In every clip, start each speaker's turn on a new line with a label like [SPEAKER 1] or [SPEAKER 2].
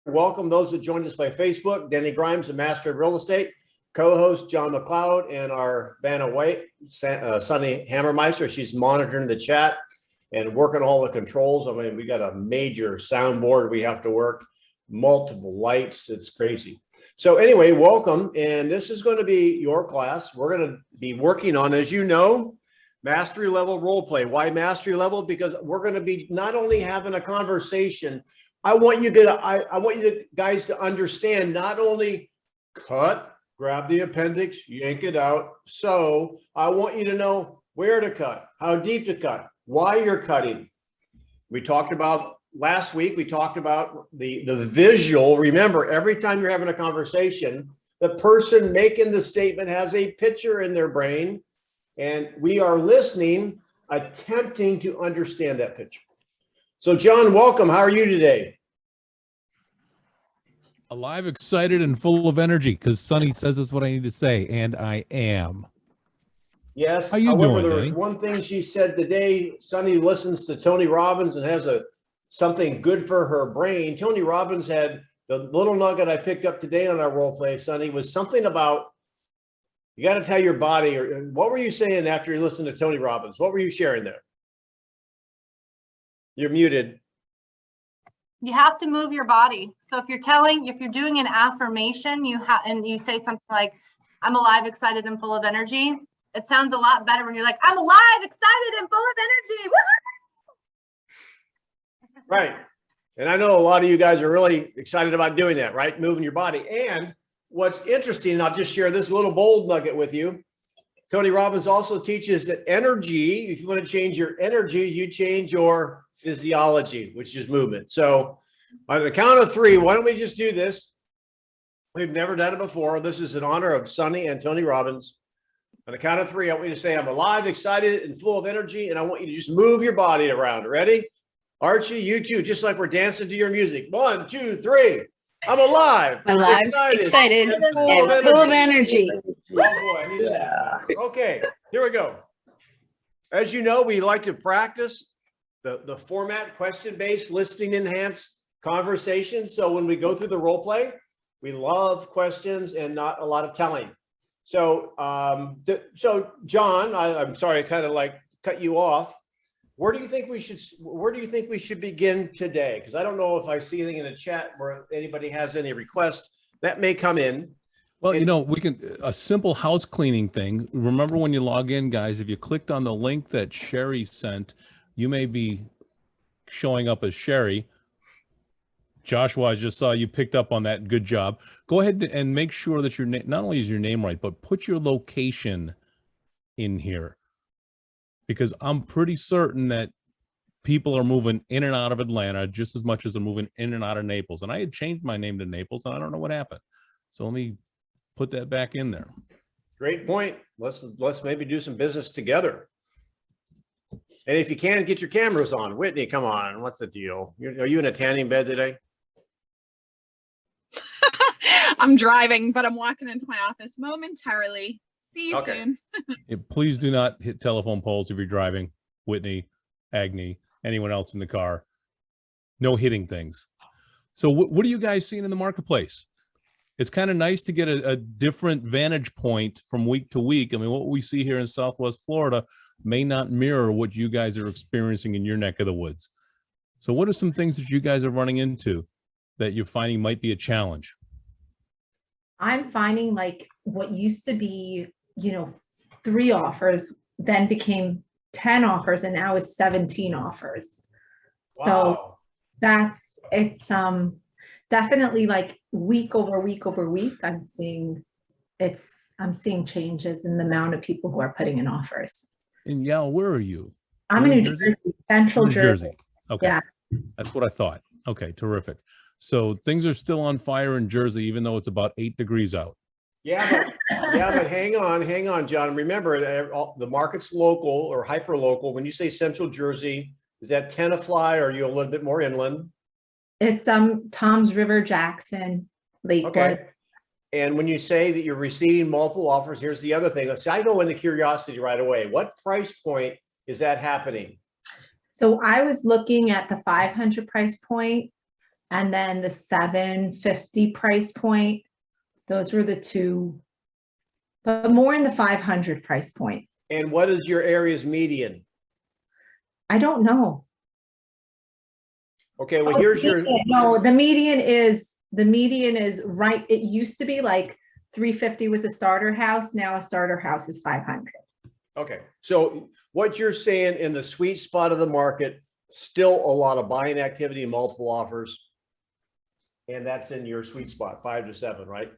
[SPEAKER 1] Welcome those that joined us by Facebook. Denny Grimes, the master of real estate, co-host John McLeod, and our Vanna White, Sunny Hammermeister. She's monitoring the chat and working all the controls. I mean, we got a major soundboard we have to work, multiple lights. It's crazy. So anyway, welcome. And this is going to be your class. We're going to be working on, as you know, mastery level role play. Why mastery level? Because we're going to be not only having a conversation. I want you guys to understand, not only cut, grab the appendix, yank it out. So I want you to know where to cut, how deep to cut, why you're cutting. We talked about last week, we talked about the visual. Remember, every time you're having a conversation, the person making the statement has a picture in their brain, and we are listening, attempting to understand that picture. So John, welcome. How are you today?
[SPEAKER 2] Alive, excited, and full of energy, because Sunny says that's what I need to say, and I am.
[SPEAKER 1] Yes.
[SPEAKER 2] How you
[SPEAKER 1] However,
[SPEAKER 2] doing,
[SPEAKER 1] there was
[SPEAKER 2] Denny?
[SPEAKER 1] one thing she said today. Sunny listens to Tony Robbins and has something good for her brain. Tony Robbins had the little nugget I picked up today on our role play, Sunny, was something about you got to tell your body. Or what were you saying after you listened to Tony Robbins? What were you sharing there? You're muted.
[SPEAKER 3] You have to move your body. So if you're doing an affirmation, and you say something like, I'm alive, excited, and full of energy. It sounds a lot better when you're like, I'm alive, excited, and full of energy. Woo-hoo!
[SPEAKER 1] Right. And I know a lot of you guys are really excited about doing that, right? Moving your body. And what's interesting, I'll just share this little bold nugget with you. Tony Robbins also teaches that energy, if you want to change your energy, you change your physiology, which is movement. So on the count of three, why don't we just do this? We've never done it before. This is in honor of Sunny and Tony Robbins. On the count of three, I want you to say, I'm alive, excited, and full of energy. And I want you to just move your body around. Ready? Archie, you too, just like we're dancing to your music. 1, 2, 3. I'm alive,
[SPEAKER 4] excited, and full of energy.
[SPEAKER 1] Oh boy, I need that. Okay, here we go. As you know, we like to practice the format, question-based, listening enhanced conversation. So when we go through the role play, we love questions and not a lot of telling. So, John, I'm sorry, I kind of like cut you off. Where do you think we should begin today? Because I don't know if I see anything in the chat where anybody has any requests that may come in.
[SPEAKER 2] Well, you know, we can, a simple house cleaning thing. Remember when you log in, guys, if you clicked on the link that Sherry sent, you may be showing up as Sherry. Joshua, I just saw you picked up on that. Good job. Go ahead and make sure that your name, not only is your name right, but put your location in here. Because I'm pretty certain that people are moving in and out of Atlanta just as much as they're moving in and out of Naples. And I had changed my name to Naples, and I don't know what happened. So let me put that back in there.
[SPEAKER 1] Great point. Let's maybe do some business together. And if you can, get your cameras on. Whitney, come on. What's the deal? Are you in a tanning bed today?
[SPEAKER 4] I'm driving, but I'm walking into my office momentarily. See you soon.
[SPEAKER 2] Please do not hit telephone poles if you're driving. Whitney, Agni, anyone else in the car. No hitting things. So what are you guys seeing in the marketplace? It's kind of nice to get a different vantage point from week to week. I mean, what we see here in Southwest Florida may not mirror what you guys are experiencing in your neck of the woods. So what are some things that you guys are running into that you're finding might be a challenge?
[SPEAKER 5] I'm finding like what used to be, 3 offers then became 10 offers, and now it's 17 offers.
[SPEAKER 1] Wow.
[SPEAKER 5] So it's definitely like week over week over week. I'm seeing changes in the amount of people who are putting in offers.
[SPEAKER 2] And Yal, where are you?
[SPEAKER 5] I'm in New Jersey, Central Jersey.
[SPEAKER 2] Okay.
[SPEAKER 5] Yeah.
[SPEAKER 2] That's what I thought. Okay, terrific. So things are still on fire in Jersey, even though it's about 8 degrees out.
[SPEAKER 1] Yeah, but hang on, John. Remember, the market's local or hyper local. When you say Central Jersey, is that Tenafly, or are you a little bit more inland?
[SPEAKER 5] It's Tom's River, Jackson, Lakewood.
[SPEAKER 1] Okay. And when you say that you're receiving multiple offers, here's the other thing. Let's say I go into curiosity right away. What price point is that happening?
[SPEAKER 5] So I was looking at the 500 price point. And then the 750 price point, those were the two, but more in the 500 price point.
[SPEAKER 1] And what is your area's median?
[SPEAKER 5] I don't know.
[SPEAKER 1] Okay, well,
[SPEAKER 5] Oh,
[SPEAKER 1] here's
[SPEAKER 5] the
[SPEAKER 1] your,
[SPEAKER 5] median. No, the median is right. It used to be like 350 was a starter house. Now a starter house is 500.
[SPEAKER 1] okay. So what you're saying in the sweet spot of the market, still a lot of buying activity, multiple offers. And that's in your sweet spot, 5 to 7, right?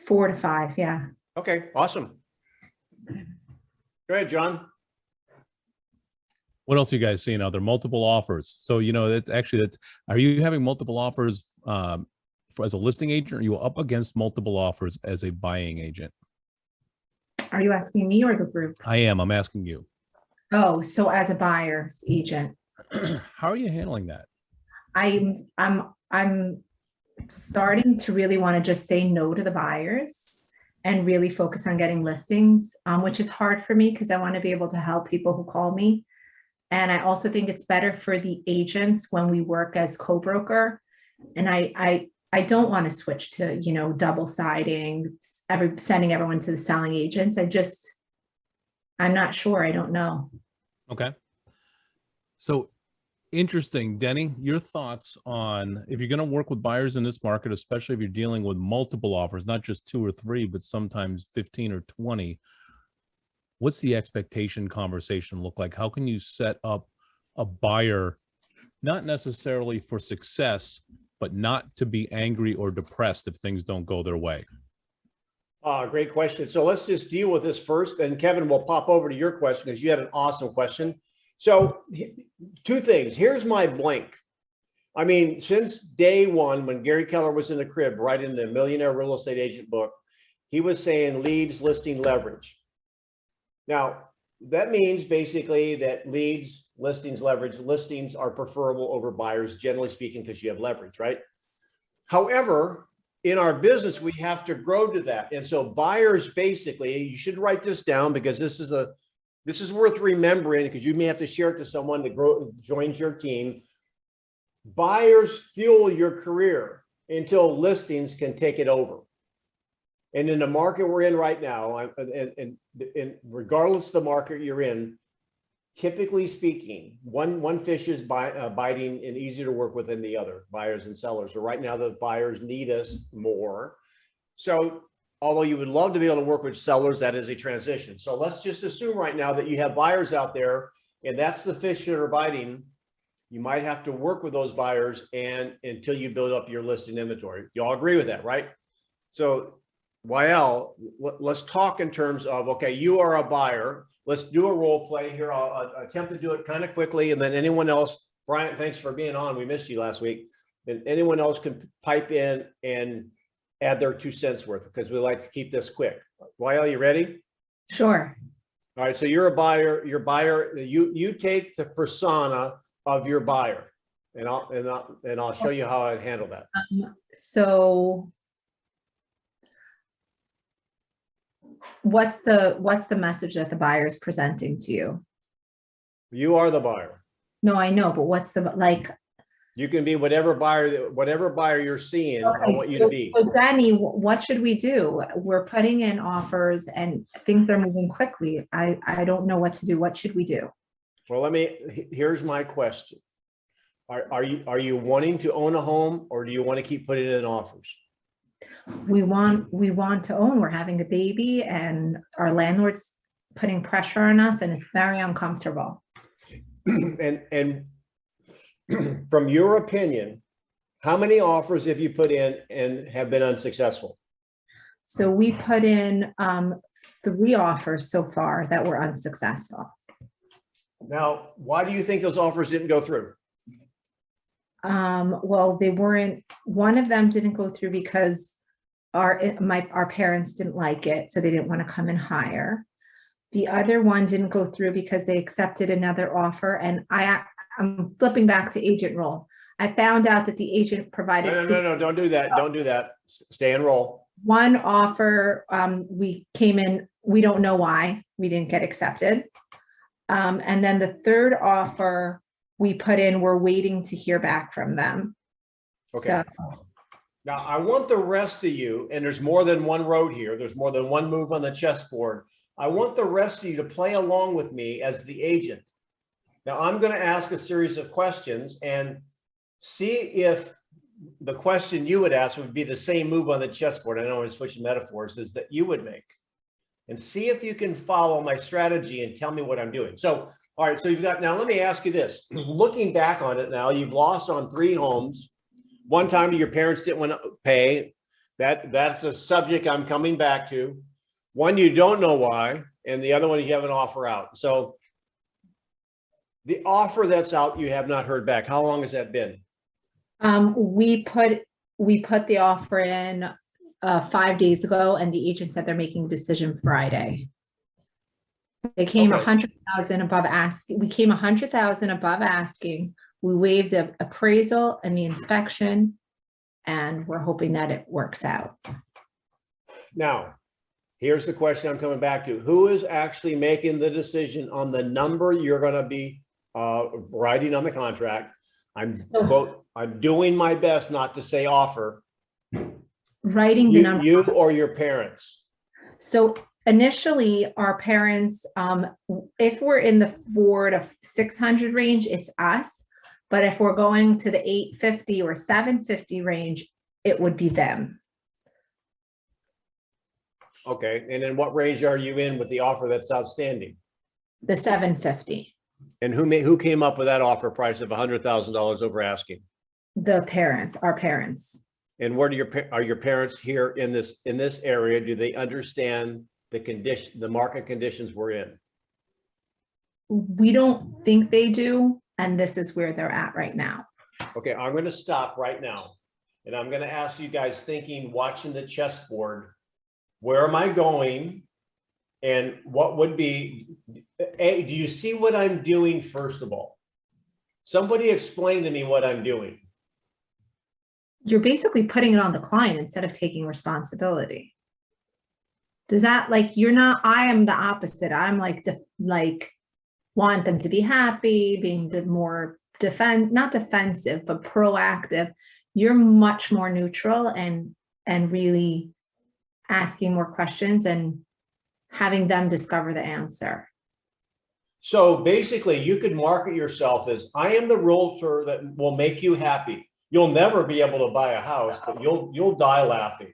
[SPEAKER 5] 4 to 5, yeah.
[SPEAKER 1] Okay, awesome. Go ahead, John.
[SPEAKER 2] What else are you guys seeing out there? Multiple offers. So, you know, are you having multiple offers as a listing agent, or are you up against multiple offers as a buying agent?
[SPEAKER 5] Are you asking me or the group?
[SPEAKER 2] I am. I'm asking you.
[SPEAKER 5] Oh, so as a buyer's agent,
[SPEAKER 2] How are you handling that?
[SPEAKER 5] I'm starting to really want to just say no to the buyers and really focus on getting listings, which is hard for me because I want to be able to help people who call me. And I also think it's better for the agents when we work as co-broker. And I don't want to switch to, you know, double siding, sending everyone to the selling agents. I'm not sure. I don't know.
[SPEAKER 2] Okay. So interesting. Denny, your thoughts on if you're going to work with buyers in this market, especially if you're dealing with multiple offers, not just 2 or 3, but sometimes 15 or 20, what's the expectation conversation look like? How can you set up a buyer, not necessarily for success, but not to be angry or depressed if things don't go their way?
[SPEAKER 1] Great question. So let's just deal with this first, and Kevin will pop over to your question because you had an awesome question. So 2 things. Here's my blank. I mean, since day one, when Gary Keller was in the crib, writing the Millionaire Real Estate Agent book, he was saying leads, listing, leverage. Now, that means basically that leads, listings, leverage, listings are preferable over buyers, generally speaking, because you have leverage, right? However, in our business, we have to grow to that. And so buyers, basically, you should write this down because this is worth remembering, because you may have to share it to someone that joins your team. Buyers fuel your career until listings can take it over. And in the market we're in right now, and regardless of the market you're in, typically speaking, one fish is biting and easier to work with than the other, buyers and sellers. So right now the buyers need us more. So although you would love to be able to work with sellers, that is a transition. So let's just assume right now that you have buyers out there, and that's the fish that are biting. You might have to work with those buyers and until you build up your listing inventory. You all agree with that, right? So YL, let's talk in terms of, okay, you are a buyer. Let's do a role play here. I'll attempt to do it kind of quickly. And then anyone else, Brian, thanks for being on. We missed you last week. And anyone else can pipe in and add their 2 cents worth, because we like to keep this quick. YL, you ready?
[SPEAKER 5] Sure.
[SPEAKER 1] All right. So you're a buyer, you take the persona of your buyer, and I'll show you how I'd handle that.
[SPEAKER 5] So what's the message that the buyer is presenting to you?
[SPEAKER 1] You are the buyer.
[SPEAKER 5] No, I know, but what's the, like,
[SPEAKER 1] You can be whatever buyer you're seeing, I
[SPEAKER 5] okay,
[SPEAKER 1] want you to be.
[SPEAKER 5] so Denny, what should we do? We're putting in offers and things are moving quickly. I don't know what to do. What should we do?
[SPEAKER 1] Well, here's my question. Are you wanting to own a home, or do you want to keep putting in offers?
[SPEAKER 5] We want to own. We're having a baby and our landlord's putting pressure on us and it's very uncomfortable.
[SPEAKER 1] And from your opinion, how many offers have you put in and have been unsuccessful?
[SPEAKER 5] So we put in 3 offers so far that were unsuccessful.
[SPEAKER 1] Now, why do you think those offers didn't go through?
[SPEAKER 5] Well, one of them didn't go through because our parents didn't like it, so they didn't want to come and hire. The other one didn't go through because they accepted another offer, and I'm flipping back to agent role. I found out that the agent provided.
[SPEAKER 1] No, don't do that. Don't do that. Stay and roll.
[SPEAKER 5] One offer, we came in, we don't know why we didn't get accepted. And then the third offer, we put in, we're waiting to hear back from them.
[SPEAKER 1] Okay.
[SPEAKER 5] So,
[SPEAKER 1] Now, I want the rest of you, and there's more than one road here. There's more than one move on the chessboard. I want the rest of you to play along with me as the agent. Now, I'm going to ask a series of questions and see if the question you would ask would be the same move on the chessboard. I know I'm switching metaphors, is that you would make. And see if you can follow my strategy and tell me what I'm doing. So, all right, so you've got, now let me ask you this. Looking back on it now, you've lost on 3 homes. One time your parents didn't want to pay. That's a subject I'm coming back to. One, you don't know why, and the other one, you have an offer out. So the offer that's out, you have not heard back. How long has that been?
[SPEAKER 5] we put the offer in 5 days ago, and the agent said they're making a decision Friday. They came
[SPEAKER 1] Okay.
[SPEAKER 5] 100,000 above asking. We came 100,000 above asking. We waived the appraisal and the inspection, and we're hoping that it works out.
[SPEAKER 1] Now, here's the question I'm coming back to. Who is actually making the decision on the number you're going to be writing on the contract? I'm doing my best not to say offer.
[SPEAKER 5] Writing the number.
[SPEAKER 1] You or your parents?
[SPEAKER 5] So initially, our parents, if we're in the 400 to 600 range, it's us. But if we're going to the 850 or 750 range, it would be them.
[SPEAKER 1] Okay, and then what range are you in with the offer that's outstanding?
[SPEAKER 5] The 750.
[SPEAKER 1] And who came up with that offer price of $100,000 over asking?
[SPEAKER 5] The parents, our parents.
[SPEAKER 1] And what are your parents here in this area? Do they understand the market conditions we're in?
[SPEAKER 5] We don't think they do, and this is where they're at right now.
[SPEAKER 1] Okay, I'm going to stop right now, and I'm going to ask you guys thinking, watching the chessboard, where am I going? And what would be, do you see what I'm doing first of all? Somebody explain to me what I'm doing.
[SPEAKER 5] You're basically putting it on the client instead of taking responsibility. Does that, like, you're not, I am the opposite. I'm like want them to be happy, being more not defensive, but proactive. You're much more neutral and really asking more questions and having them discover the answer.
[SPEAKER 1] So basically you could market yourself as, I am the realtor that will make you happy. You'll never be able to buy a house, but you'll die laughing.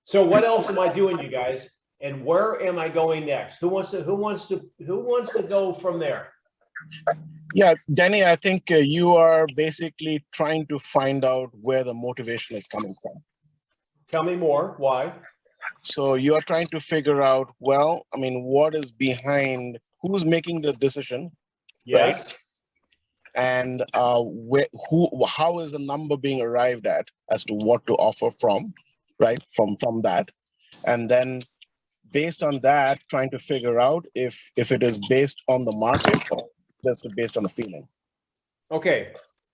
[SPEAKER 1] So what else am I doing, you guys? And where am I going next? Who wants to go from there?
[SPEAKER 6] Yeah, Denny, I think you are basically trying to find out where the motivation is coming from.
[SPEAKER 1] Tell me more. Why?
[SPEAKER 6] So you are trying to figure out, well, I mean, what is behind, who's making the decision?
[SPEAKER 1] Yes.
[SPEAKER 6] Right? And how is the number being arrived at as to what to offer from, right? From that. And then based on that, trying to figure out if it is based on the market or just based on a feeling.
[SPEAKER 1] Okay,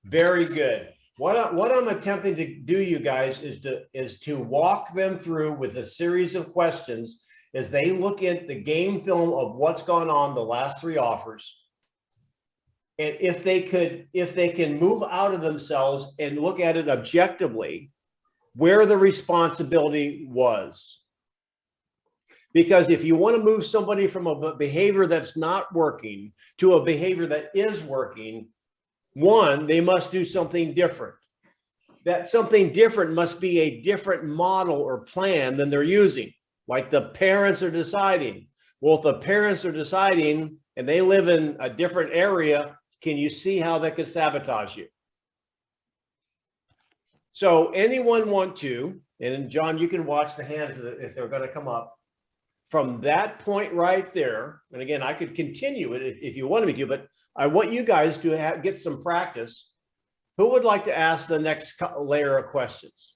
[SPEAKER 1] very good. What I'm attempting to do, you guys, is to walk them through with a series of questions as they look at the game film of what's gone on the last 3 offers. And if they can move out of themselves and look at it objectively, where the responsibility was. Because if you want to move somebody from a behavior that's not working to a behavior that is working, one, they must do something different. That something different must be a different model or plan than they're using. Like the parents are deciding. Well, if the parents are deciding and they live in a different area, can you see how that could sabotage you? So anyone want to, and John, you can watch the hands if they're going to come up. From that point right there, and again, I could continue it if you wanted me to, but I want you guys to get some practice. Who would like to ask the next layer of questions?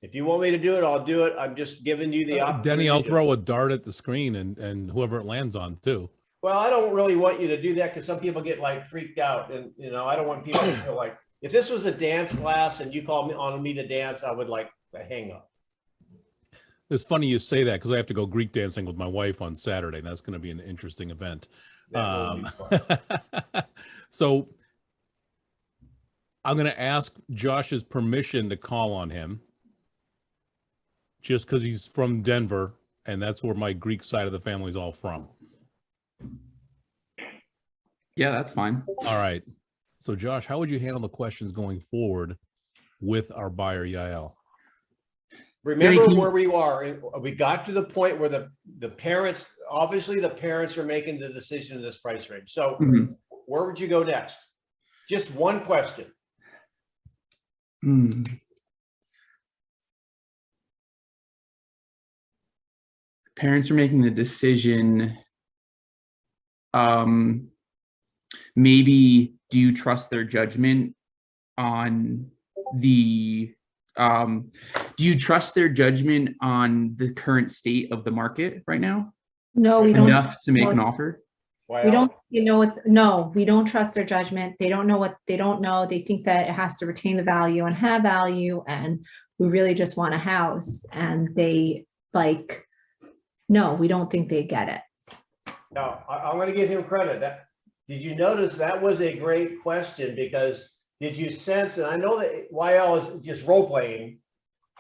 [SPEAKER 1] If you want me to do it, I'll do it. I'm just giving you the opportunity.
[SPEAKER 2] Denny, I'll throw a dart at the screen and whoever it lands on too.
[SPEAKER 1] Well, I don't really want you to do that because some people get like freaked out, and I don't want people to feel like, if this was a dance class and you called me on me to dance, I would like hang up.
[SPEAKER 2] It's funny you say that because I have to go Greek dancing with my wife on Saturday. And that's going to be an interesting event.
[SPEAKER 1] That will be fun.
[SPEAKER 2] So I'm going to ask Josh's permission to call on him just because he's from Denver, and that's where my Greek side of the family is all from.
[SPEAKER 7] Yeah, that's fine.
[SPEAKER 2] All right. So Josh, how would you handle the questions going forward with our buyer Yael?
[SPEAKER 1] Remember
[SPEAKER 7] Denny,
[SPEAKER 1] where we are. We got to the point where the parents, obviously the parents are making the decision in this price range. So where would you go next? Just one question.
[SPEAKER 7] Parents are making the decision. Maybe do you trust their judgment on the do you trust their judgment on the current state of the market right now?
[SPEAKER 5] No, we don't.
[SPEAKER 7] Enough to make an offer?
[SPEAKER 5] We don't, no, we don't trust their judgment. They don't know what they don't know. They think that it has to retain the value and have value. And we really just want a house. And they no, we don't think they get it.
[SPEAKER 1] Now, I'm going to give him credit. Did you notice that was a great question? Because did you sense, and I know that YL is just role playing,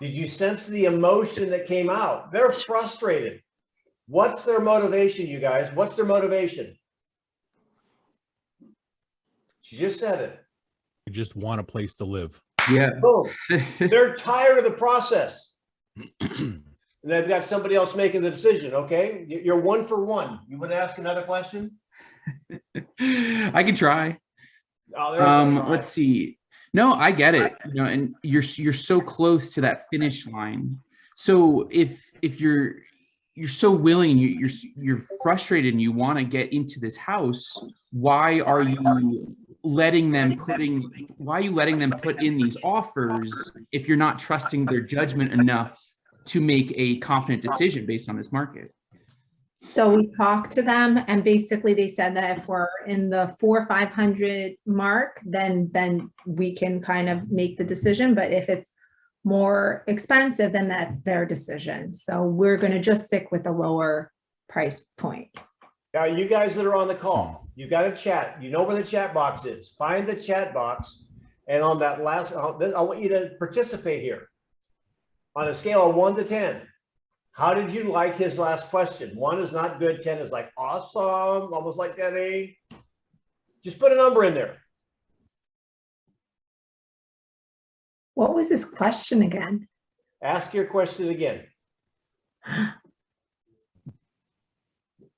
[SPEAKER 1] did you sense the emotion that came out? They're frustrated. What's their motivation, you guys? What's their motivation? She just said it.
[SPEAKER 2] You just want a place to live.
[SPEAKER 7] Yeah.
[SPEAKER 1] Boom. They're tired of the process. And they've got somebody else making the decision. Okay, you're 1 for 1. You would ask another question?
[SPEAKER 7] I can try.
[SPEAKER 1] Oh,
[SPEAKER 7] let's see. No, I get it. And you're so close to that finish line. So if you're so willing, you're frustrated and you want to get into this house, why are you letting them put in these offers if you're not trusting their judgment enough to make a confident decision based on this market?
[SPEAKER 5] So we talked to them and basically they said that if we're in the 400 or 500 mark, then we can kind of make the decision. But if it's more expensive, then that's their decision. So we're going to just stick with the lower price point.
[SPEAKER 1] Now, you guys that are on the call, you got a chat. You know where the chat box is. Find the chat box. And on that last, I want you to participate here. On a scale of 1 to 10, how did you like his last question? 1 is not good. 10 is like awesome, almost like Denny. Just put a number in there.
[SPEAKER 5] What was his question again?
[SPEAKER 1] Ask your question again.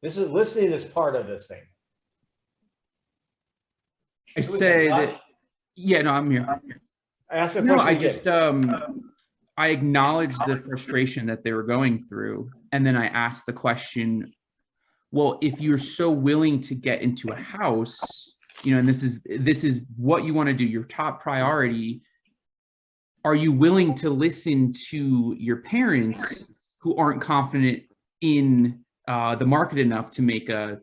[SPEAKER 1] Listening is part of this thing.
[SPEAKER 7] I say that, yeah, no, I'm here.
[SPEAKER 1] Ask a question.
[SPEAKER 7] I just, I acknowledged the frustration that they were going through. And then I asked the question, well, if you're so willing to get into a house, and this is what you want to do, your top priority, are you willing to listen to your parents who aren't confident in the market enough to make a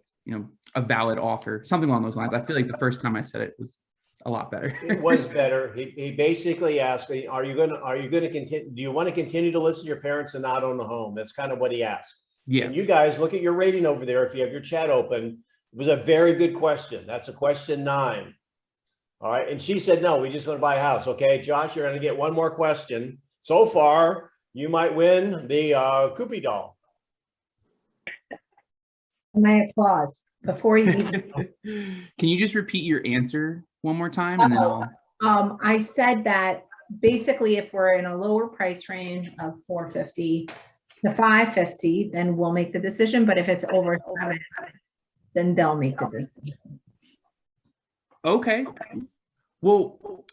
[SPEAKER 7] valid offer, something along those lines? I feel like the first time I said it was a lot better.
[SPEAKER 1] It was better. He basically asked me, are you going to continue? Do you want to continue to listen to your parents and not own the home? That's kind of what he asked.
[SPEAKER 7] Yeah.
[SPEAKER 1] And you guys look at your rating over there. If you have your chat open, it was a very good question. That's a question 9. All right. And she said, no, we just want to buy a house. Okay, Josh, you're going to get one more question. So far, you might win the Koopy doll.
[SPEAKER 5] My applause before you.
[SPEAKER 7] Can you just repeat your answer one more time? And then
[SPEAKER 5] I said that basically if we're in a lower price range of 450 to 550, then we'll make the decision. But if it's over 7, then they'll make the decision.
[SPEAKER 7] Okay. Well,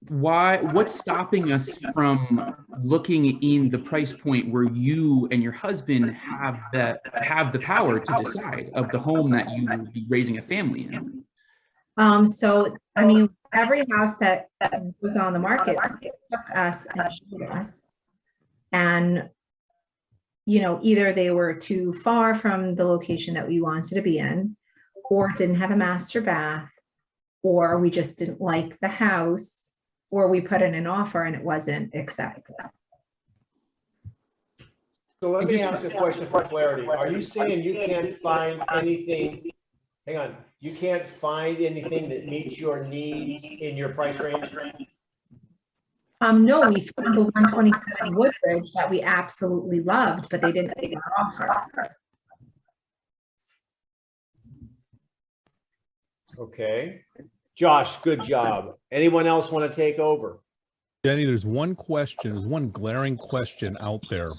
[SPEAKER 7] what's stopping us from looking in the price point where you and your husband have the power to decide of the home that you would be raising a family in?
[SPEAKER 5] So, I mean, every house that was on the market took us and showed us. And, either they were too far from the location that we wanted to be in, or didn't have a master bath, or we just didn't like the house, or we put in an offer and it wasn't accepted.
[SPEAKER 1] So let me ask a question for clarity. Are you saying you can't find anything, hang on, you can't find anything that meets your needs in your price range?
[SPEAKER 5] No, we found the 127 Woodbridge that we absolutely loved, but they didn't take an offer.
[SPEAKER 1] Okay. Josh, good job. Anyone else want to take over?
[SPEAKER 2] Denny, there's one question, there's one glaring question out there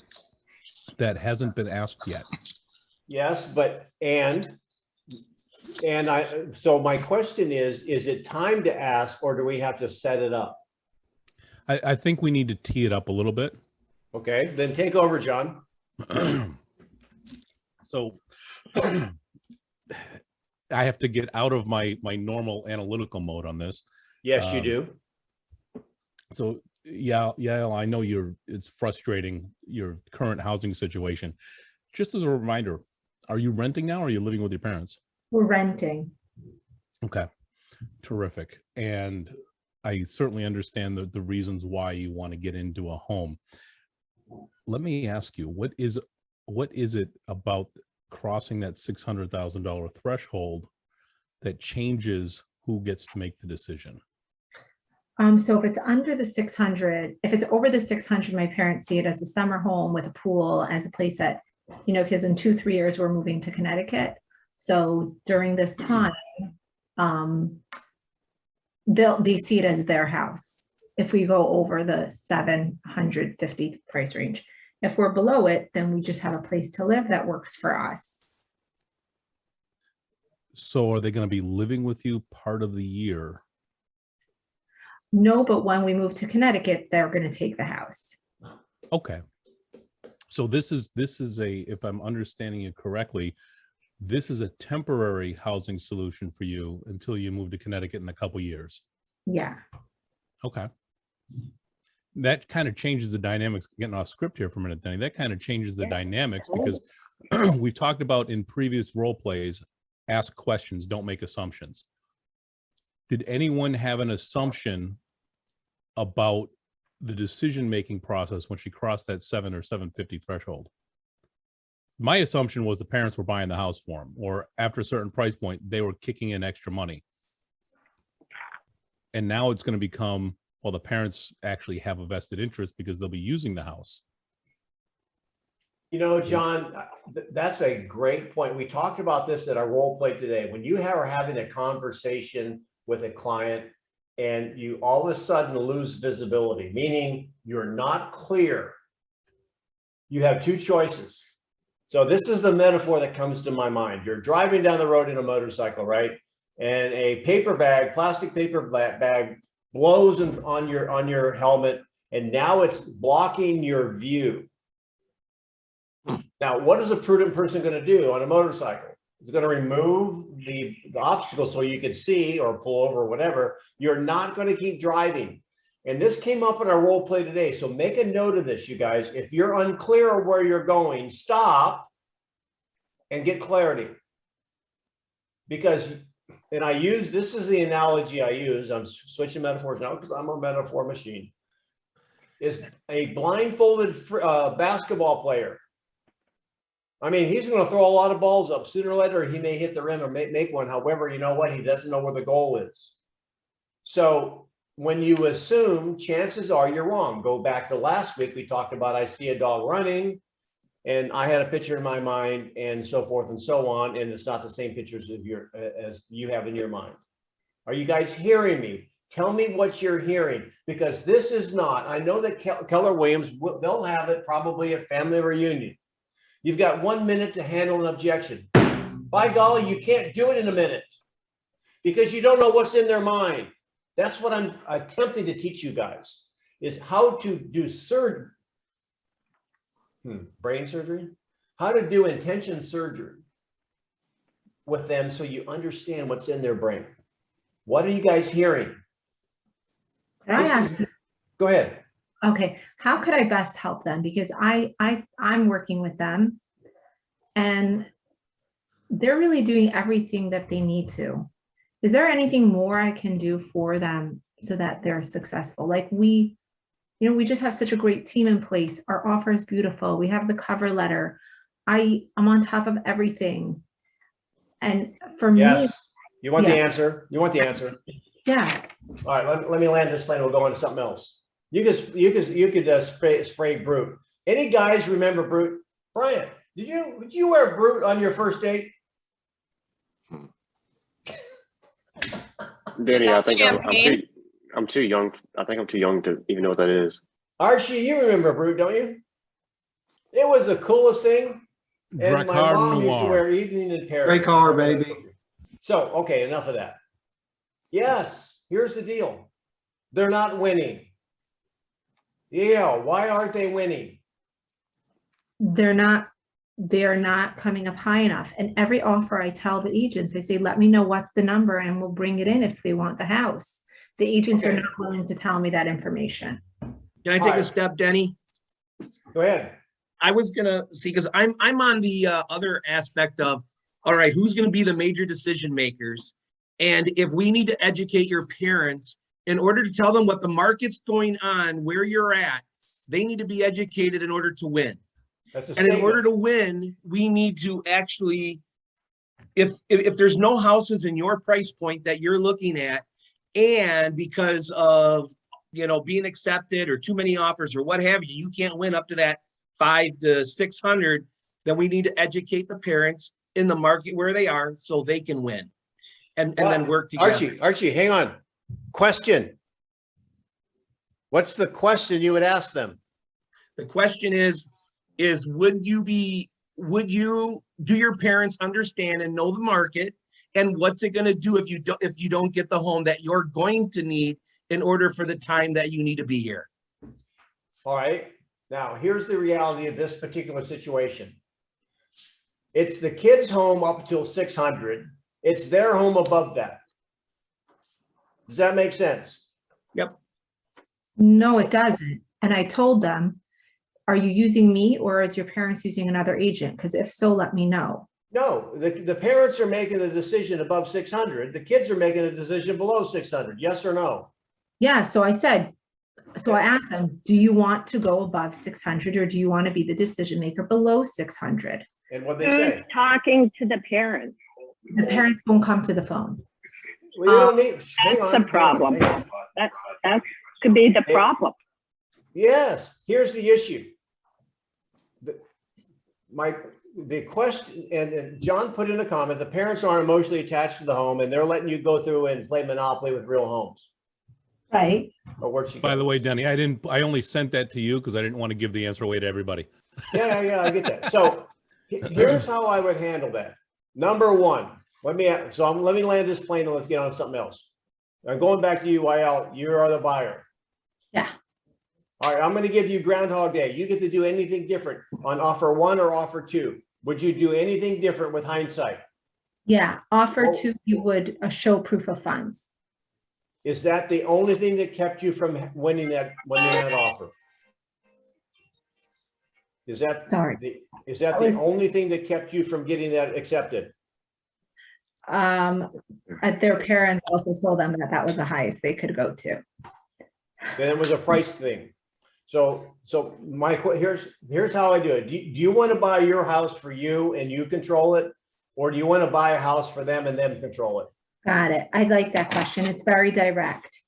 [SPEAKER 2] that hasn't been asked yet.
[SPEAKER 1] Yes, but so my question is it time to ask or do we have to set it up?
[SPEAKER 2] I think we need to tee it up a little bit.
[SPEAKER 1] Okay, then take over, John.
[SPEAKER 2] So I have to get out of my normal analytical mode on this.
[SPEAKER 1] Yes, you do.
[SPEAKER 2] So yeah, I know it's frustrating, your current housing situation. Just as a reminder, are you renting now or are you living with your parents?
[SPEAKER 5] We're renting.
[SPEAKER 2] Okay, terrific. And I certainly understand the reasons why you want to get into a home. Let me ask you, what is it about crossing that $600,000 threshold that changes who gets to make the decision?
[SPEAKER 5] So if it's under the 600, if it's over the 600, my parents see it as a summer home with a pool, as a place that, because in 2-3 years we're moving to Connecticut. So during this time, they see it as their house. If we go over the 750 price range, if we're below it, then we just have a place to live that works for us.
[SPEAKER 2] So are they going to be living with you part of the year?
[SPEAKER 5] No, but when we move to Connecticut, they're going to take the house.
[SPEAKER 2] Okay. So this is if I'm understanding you correctly, this is a temporary housing solution for you until you move to Connecticut in a couple years.
[SPEAKER 5] Yeah.
[SPEAKER 2] Okay. That kind of changes the dynamics. Getting off script here for a minute, Denny. That kind of changes the dynamics because we've talked about in previous role plays, ask questions, don't make assumptions. Did anyone have an assumption about the decision-making process when she crossed that 7 or 750 threshold? My assumption was the parents were buying the house for them, or after a certain price point, they were kicking in extra money. And now it's going to become, well, the parents actually have a vested interest because they'll be using the house.
[SPEAKER 1] John, that's a great point. We talked about this at our role play today. When you are having a conversation with a client and you all of a sudden lose visibility, meaning you're not clear, you have two choices. So this is the metaphor that comes to my mind. You're driving down the road in a motorcycle, right? And a plastic paper bag blows on your helmet, and now it's blocking your view. Now, what is a prudent person going to do on a motorcycle? It's going to remove the obstacle so you can see or pull over or whatever. You're not going to keep driving. And this came up in our role play today. So make a note of this, you guys. If you're unclear of where you're going, stop and get clarity. Because, and this is the analogy I use. I'm switching metaphors now because I'm a metaphor machine. Is a blindfolded basketball player. I mean, he's going to throw a lot of balls up. Sooner or later, he may hit the rim or make one. However, you know what? He doesn't know where the goal is. So when you assume, chances are you're wrong. Go back to last week. We talked about I see a dog running, and I had a picture in my mind, and so forth and so on. And it's not the same pictures as you have in your mind. Are you guys hearing me? Tell me what you're hearing, because this is not. I know that Keller Williams, they'll have it probably at family reunion. You've got 1 minute to handle an objection. By golly, you can't do it in a minute because you don't know what's in their mind. That's what I'm attempting to teach you guys, is how to do brain surgery, how to do intention surgery with them so you understand what's in their brain. What are you guys hearing?
[SPEAKER 5] Can I ask?
[SPEAKER 1] Go ahead.
[SPEAKER 5] Okay, how could I best help them? Because I'm working with them and they're really doing everything that they need to. Is there anything more I can do for them so that they're successful? Like we You know, we just have such a great team in place. Our offer is beautiful. We have the cover letter. I'm on top of everything. And for me,
[SPEAKER 1] Yes. You want the
[SPEAKER 5] Yeah.
[SPEAKER 1] answer? You want the answer?
[SPEAKER 5] yes,
[SPEAKER 1] All right, let me land this plane. We'll go on to something else. You could spray Brute. Any guys remember Brute? Brian, did you wear Brute on your first date?
[SPEAKER 8] Denny, I think
[SPEAKER 9] Champagne.
[SPEAKER 8] I'm too young. I think I'm too young to even know what that is.
[SPEAKER 1] Archie, you remember Brute, don't you? It was the coolest thing. And my
[SPEAKER 2] Drakkar
[SPEAKER 1] mom used to
[SPEAKER 2] Noir.
[SPEAKER 1] wear evening in Paris.
[SPEAKER 10] Great car, baby.
[SPEAKER 1] So, okay, enough of that. Yes, here's the deal. They're not winning. Yeah, why aren't they winning?
[SPEAKER 5] they're not coming up high enough. And every offer I tell the agents, I say, let me know what's the number and we'll bring it in if they want the house. The agents are
[SPEAKER 1] Okay.
[SPEAKER 5] not willing to tell me that information.
[SPEAKER 10] Can I take
[SPEAKER 1] Alright.
[SPEAKER 10] a step, Denny?
[SPEAKER 1] Go ahead.
[SPEAKER 10] I was gonna see, because I'm on the other aspect of, all right, who's gonna be the major decision makers? And if we need to educate your parents in order to tell them what the market's going on, where you're at, they need to be educated in order to win.
[SPEAKER 1] That's a
[SPEAKER 10] And in
[SPEAKER 1] statement.
[SPEAKER 10] order to win, we need to actually, if there's no houses in your price point that you're looking at, and because of, being accepted or too many offers or what have you, you can't win up to that 500 to 600, then we need to educate the parents in the market where they are so they can win and then work together.
[SPEAKER 1] Archie, hang on. Question. What's the question you would ask them?
[SPEAKER 10] The question is do your parents understand and know the market, and what's it going to do if you don't get the home that you're going to need in order for the time that you need to be here?
[SPEAKER 1] All right. Now, here's the reality of this particular situation. It's the kid's home up until 600. It's their home above that. Does that make sense?
[SPEAKER 10] Yep.
[SPEAKER 5] No, it doesn't. And I told them, are you using me or is your parents using another agent? Because if so, let me know.
[SPEAKER 1] No, the parents are making the decision above 600. The kids are making a decision below 600. Yes or no?
[SPEAKER 5] Yeah, so I asked them, do you want to go above 600 or do you want to be the decision maker below 600?
[SPEAKER 1] And what they say?
[SPEAKER 11] Talking to the parents.
[SPEAKER 5] The parents won't come to the phone.
[SPEAKER 1] Well, you don't need. Hang
[SPEAKER 11] That's
[SPEAKER 1] on,
[SPEAKER 11] the problem.
[SPEAKER 1] hang on.
[SPEAKER 11] That could be the problem.
[SPEAKER 1] Yes, here's the issue. The question, and John put in a comment, the parents aren't emotionally attached to the home and they're letting you go through and play Monopoly with real homes.
[SPEAKER 5] Right.
[SPEAKER 1] Or where'd she go?
[SPEAKER 2] By the way, Denny, I only sent that to you because I didn't want to give the answer away to everybody.
[SPEAKER 1] Yeah, I get that. So here's how I would handle that. Number one, let me land this plane and let's get on something else. I'm going back to you, YL. You are the buyer.
[SPEAKER 5] Yeah.
[SPEAKER 1] All right, I'm going to give you Groundhog Day. You get to do anything different on offer one or offer two. Would you do anything different with hindsight?
[SPEAKER 5] Yeah. Offer two, you would show proof of funds.
[SPEAKER 1] Is that the only thing that kept you from winning that offer? Is that
[SPEAKER 5] Sorry.
[SPEAKER 1] the only thing that kept you from getting that accepted?
[SPEAKER 5] Their parents also told them that was the highest they could go to.
[SPEAKER 1] Then it was a price thing. So here's how I do it. Do you want to buy your house for you and you control it, or do you want to buy a house for them and them control it?
[SPEAKER 5] Got it. I like that question. It's very direct.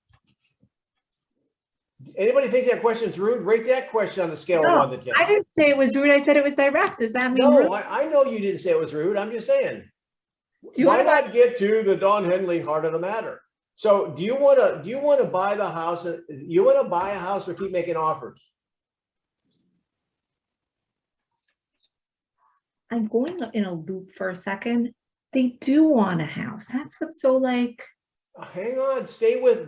[SPEAKER 1] Anybody think that question's rude? Rate that question on a scale of 1 to 10.
[SPEAKER 5] I didn't say it was rude. I said it was direct. Does that mean rude?
[SPEAKER 1] No, I know you didn't say it was rude. I'm just saying.
[SPEAKER 5] Do you
[SPEAKER 1] Why
[SPEAKER 5] want to
[SPEAKER 1] not get to the Don Henley heart of the matter? So do you want to buy the house? You want to buy a house or keep making offers?
[SPEAKER 5] I'm going in a loop for a second. They do want a house. That's what's so like.
[SPEAKER 1] Hang on,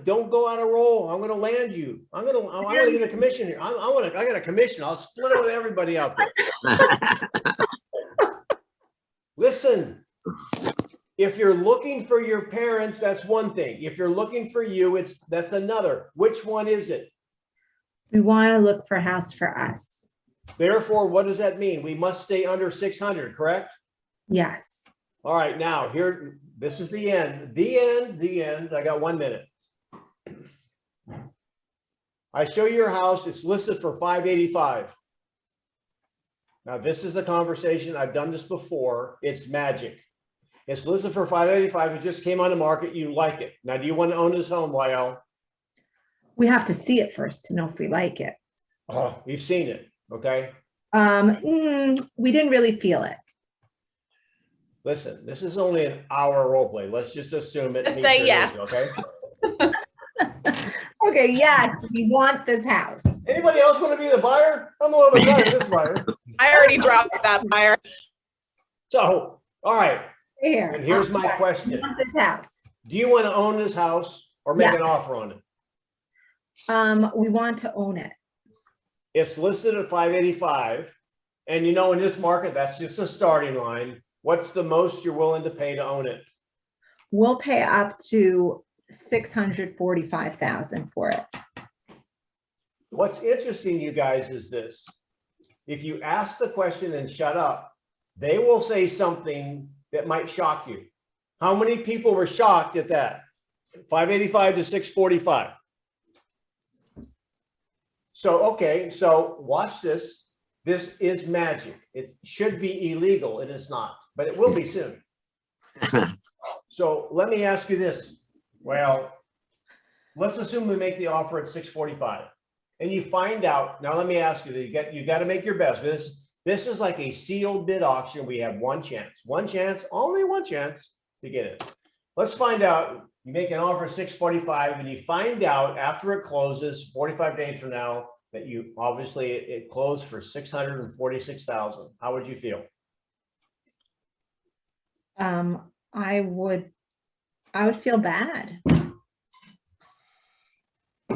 [SPEAKER 1] don't go on a roll. I'm going to land you. I'm going to get a commission here. I got a commission. I'll split it with everybody out there. Listen, if you're looking for your parents, that's one thing. If you're looking for you, that's another. Which one is it?
[SPEAKER 5] We want to look for a house for us.
[SPEAKER 1] Therefore, what does that mean? We must stay under 600, correct?
[SPEAKER 5] Yes.
[SPEAKER 1] All right, now this is the end. The end. I got 1 minute. I show you your house, it's listed for 585. Now, this is the conversation. I've done this before. It's magic. It's listed for 585. It just came on the market. You like it. Now, do you want to own this home, YL?
[SPEAKER 5] We have to see it first to know if we like it.
[SPEAKER 1] Oh, you've seen it. Okay.
[SPEAKER 5] We didn't really feel it.
[SPEAKER 1] Listen, this is only an hour role play. Let's just assume it.
[SPEAKER 9] Just
[SPEAKER 1] meets
[SPEAKER 9] say
[SPEAKER 1] your
[SPEAKER 9] yes.
[SPEAKER 1] needs, okay.
[SPEAKER 5] Okay, yes, we want this house.
[SPEAKER 1] Anybody else want to be the buyer? I'm a little bit tired of this buyer.
[SPEAKER 9] I already dropped that buyer.
[SPEAKER 1] So, all right.
[SPEAKER 5] Here.
[SPEAKER 1] And here's my
[SPEAKER 5] We
[SPEAKER 1] question.
[SPEAKER 5] want this house.
[SPEAKER 1] Do you want to own this house or make
[SPEAKER 5] Yeah.
[SPEAKER 1] an offer on it?
[SPEAKER 5] We want to own it.
[SPEAKER 1] It's listed at 585. And you know, in this market, that's just a starting line. What's the most you're willing to pay to own it?
[SPEAKER 5] We'll pay up to $645,000 for it.
[SPEAKER 1] What's interesting, you guys, is this. If you ask the question and shut up, they will say something that might shock you. How many people were shocked at that? 585 to 645. So, okay, so watch this. This is magic. It should be illegal, and it's not, but it will be soon. So let me ask you this. Well, let's assume we make the offer at 645 and you find out. Now, let me ask you, you got to make your best. This is like a sealed bid auction. We have one chance, only one chance to get it. Let's find out. You make an offer at 645 and you find out after it closes 45 days from now that you obviously it closed for 646,000. How would you feel?
[SPEAKER 5] I would feel bad.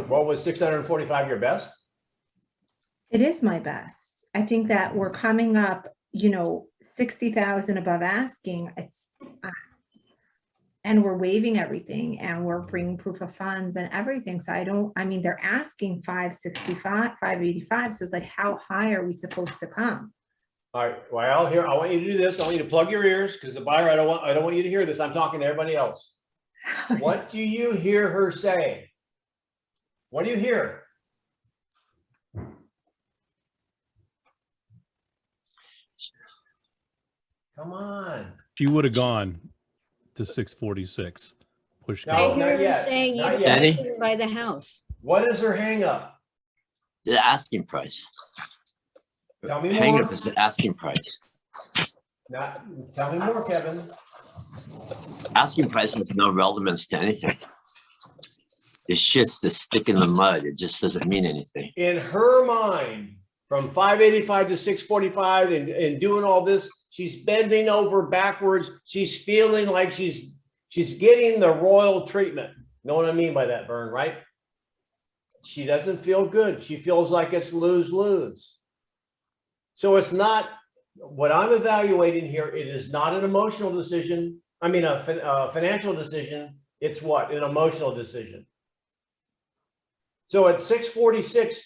[SPEAKER 1] What was 645 your best?
[SPEAKER 5] It is my best. I think that we're coming up, 60,000 above asking. And we're waiving everything and we're bringing proof of funds and everything. So they're asking 565, 585. So it's like, how high are we supposed to come?
[SPEAKER 1] All right, well, here, I want you to do this. I want you to plug your ears because the buyer, I don't want you to hear this. I'm talking to everybody else. What do you hear her say? What do you hear? Come on.
[SPEAKER 2] She would have gone to 646. Push.
[SPEAKER 1] No,
[SPEAKER 12] I
[SPEAKER 1] not
[SPEAKER 12] hear her
[SPEAKER 1] yet,
[SPEAKER 12] saying you
[SPEAKER 1] not
[SPEAKER 12] don't
[SPEAKER 1] yet.
[SPEAKER 12] have to buy the house.
[SPEAKER 1] What is her hang up?
[SPEAKER 13] The asking price.
[SPEAKER 1] Tell me
[SPEAKER 13] Hang
[SPEAKER 1] more.
[SPEAKER 13] up is the asking price.
[SPEAKER 1] Tell me more, Kevin.
[SPEAKER 13] Asking price has no relevance to anything. It's just a stick in the mud. It just doesn't mean anything.
[SPEAKER 1] In her mind, from 585 to 645 and doing all this, she's bending over backwards. She's feeling like she's getting the royal treatment. Know what I mean by that, Vern, right? She doesn't feel good. She feels like it's lose-lose. So it's not, what I'm evaluating here, it is not an emotional decision. I mean, a financial decision. It's what? An emotional decision. So at 646,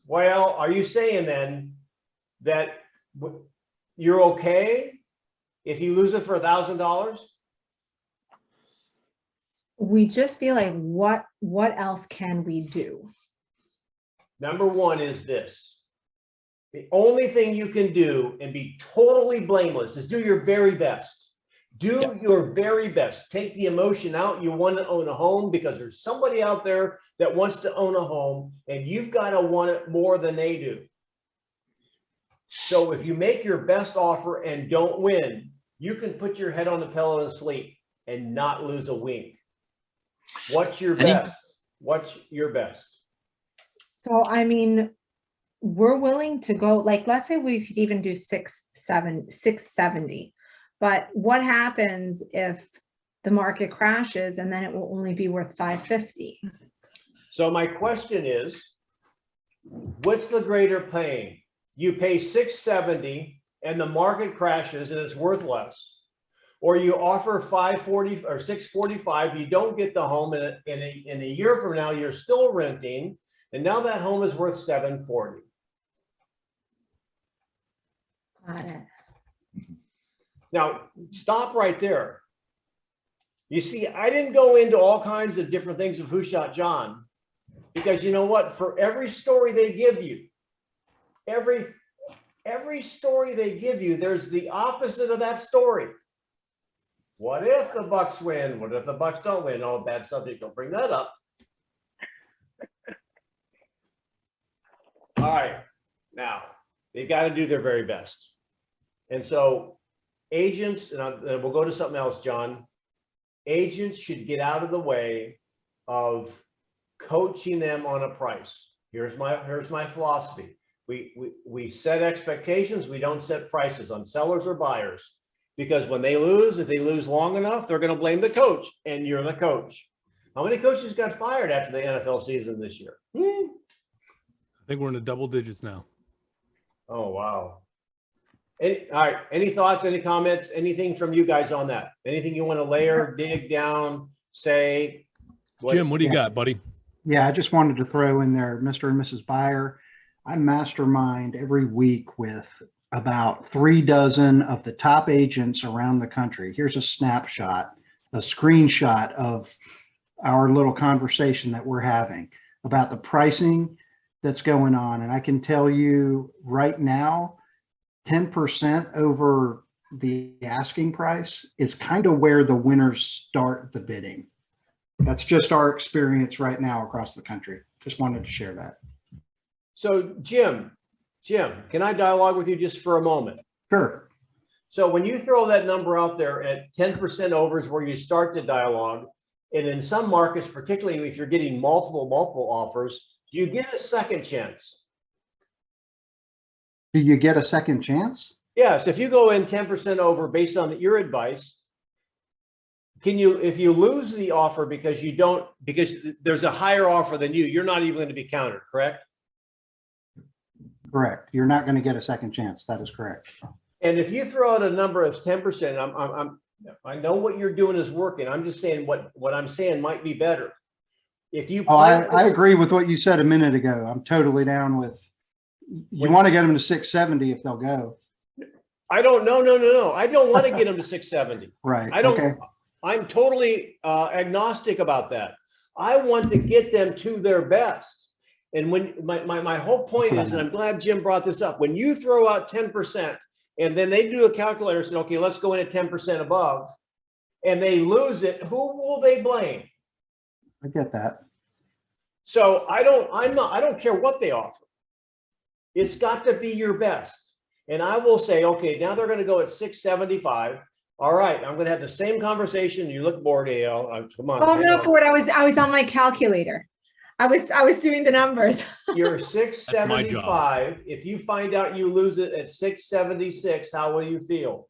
[SPEAKER 1] well, are you saying then that you're okay if you lose it for $1,000?
[SPEAKER 5] We just feel like, what else can we do?
[SPEAKER 1] Number one is this. The only thing you can do and be totally blameless is do your very best. Do your very best. Take the emotion out. You want to own a home because there's somebody out there that wants to own a home and you've got to want it more than they do. So if you make your best offer and don't win, you can put your head on the pillow and sleep and not lose a wink. What's your best? What's your best?
[SPEAKER 5] So, we're willing to go, like, let's say we could even do 670. But what happens if the market crashes and then it will only be worth 550?
[SPEAKER 1] So my question is, what's the greater pain? You pay 670 and the market crashes and it's worth less. Or you offer 540 or 645, you don't get the home in a year from now, you're still renting. And now that home is worth 740.
[SPEAKER 5] Got it.
[SPEAKER 1] Now, stop right there. You see, I didn't go into all kinds of different things of Who Shot John Because you know what? For every story they give you, every story they give you, there's the opposite of that story. What if the Bucks win? What if the Bucks don't win? Oh, bad subject. Don't bring that up. All right. Now, they've got to do their very best. And so agents, and we'll go to something else, John. Agents should get out of the way of coaching them on a price. Here's my philosophy. We set expectations. We don't set prices on sellers or buyers. Because when they lose, if they lose long enough, they're going to blame the coach, and you're the coach. How many coaches got fired after the NFL season this year?
[SPEAKER 2] I think we're in the double digits now.
[SPEAKER 1] Oh, wow. All right. Any thoughts, any comments, anything from you guys on that? Anything you want to layer, dig down, say?
[SPEAKER 2] Jim, what do you got, buddy?
[SPEAKER 12] Yeah, I just wanted to throw in there, Mr. and Mrs. Buyer. I mastermind every week with about 36 of the top agents around the country. Here's a snapshot, a screenshot of our little conversation that we're having about the pricing that's going on. And I can tell you right now, 10% over the asking price is kind of where the winners start the bidding. That's just our experience right now across the country. Just wanted to share that.
[SPEAKER 1] So Jim, can I dialogue with you just for a moment?
[SPEAKER 12] Sure.
[SPEAKER 1] So when you throw that number out there at 10% over is where you start the dialogue. And in some markets, particularly if you're getting multiple offers, do you get a second chance?
[SPEAKER 12] Do you get a second chance?
[SPEAKER 1] Yes. If you go in 10% over based on your advice, can you, if you lose the offer because there's a higher offer than you're not even going to be countered, correct?
[SPEAKER 12] Correct. You're not going to get a second chance. That is correct.
[SPEAKER 1] And if you throw out a number of 10%, I know what you're doing is working. I'm just saying what I'm saying might be better. If you,
[SPEAKER 12] I agree with what you said a minute ago. I'm totally down with. You want to get them to 670 if they'll go.
[SPEAKER 1] I don't. No. I don't want to get them to 670.
[SPEAKER 12] Right.
[SPEAKER 1] I don't.
[SPEAKER 12] Okay.
[SPEAKER 1] I'm totally agnostic about that. I want to get them to their best. And when my whole point is, and I'm glad Jim brought this up, when you throw out 10% and then they do a calculator and say, okay, let's go in at 10% above, and they lose it, who will they blame?
[SPEAKER 12] I get that.
[SPEAKER 1] So I don't care what they offer. It's got to be your best. And I will say, okay, now they're going to go at 675. All right, I'm going to have the same conversation. You look bored, AL. Come on.
[SPEAKER 5] Oh, I'm not bored. I was on my calculator. I was doing the numbers.
[SPEAKER 1] You're 675. If you find out you lose it at 676, how will you feel?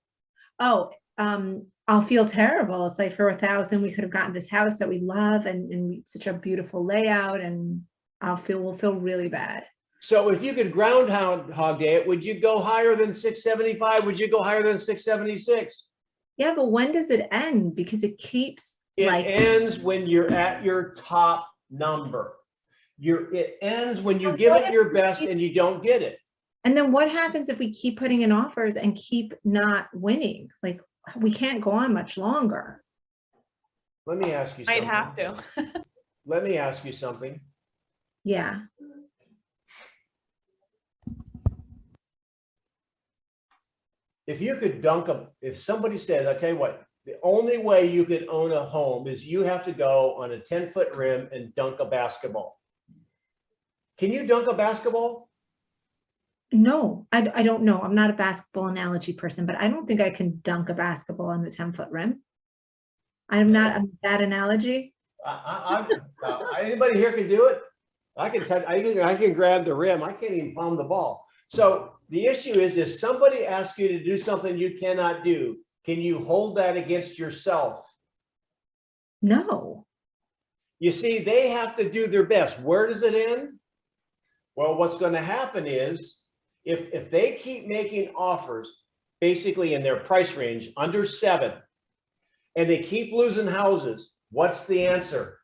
[SPEAKER 5] Oh, I'll feel terrible. It's like for 1,000, we could have gotten this house that we love and such a beautiful layout, and we'll feel really bad.
[SPEAKER 1] So if you could groundhog day it, would you go higher than 675? Would you go higher than 676?
[SPEAKER 5] Yeah, but when does it end? Because it keeps
[SPEAKER 1] It ends when you're at your top number. It ends when you give it your best and you don't get it.
[SPEAKER 5] And then what happens if we keep putting in offers and keep not winning? Like, we can't go on much longer.
[SPEAKER 1] Let me ask you something.
[SPEAKER 9] Might have to.
[SPEAKER 1] Let me ask you something.
[SPEAKER 5] Yeah.
[SPEAKER 1] If you could if somebody said, I tell you what, the only way you could own a home is you have to go on a 10-foot rim and dunk a basketball. Can you dunk a basketball?
[SPEAKER 5] No, I don't know. I'm not a basketball analogy person, but I don't think I can dunk a basketball on the 10-foot rim. I'm not a bad analogy.
[SPEAKER 1] Anybody here can do it? I can grab the rim. I can't even palm the ball. So the issue is, if somebody asks you to do something you cannot do, can you hold that against yourself?
[SPEAKER 5] No.
[SPEAKER 1] You see, they have to do their best. Where does it end? Well, what's going to happen is if they keep making offers basically in their price range under 7 and they keep losing houses, what's the answer?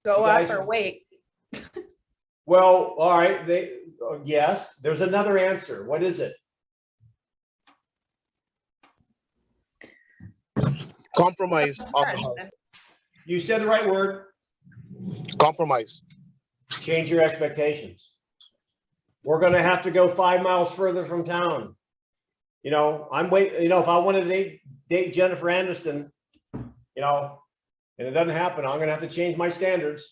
[SPEAKER 9] Go up or wait.
[SPEAKER 1] Well, all right. Yes, there's another answer. What is it?
[SPEAKER 6] Compromise on the house.
[SPEAKER 1] You said the right word.
[SPEAKER 6] Compromise.
[SPEAKER 1] Change your expectations. We're going to have to go 5 miles further from town. You know, I'm waiting, you know, if I wanted to date Jennifer Aniston, you know, and it doesn't happen, I'm going to have to change my standards.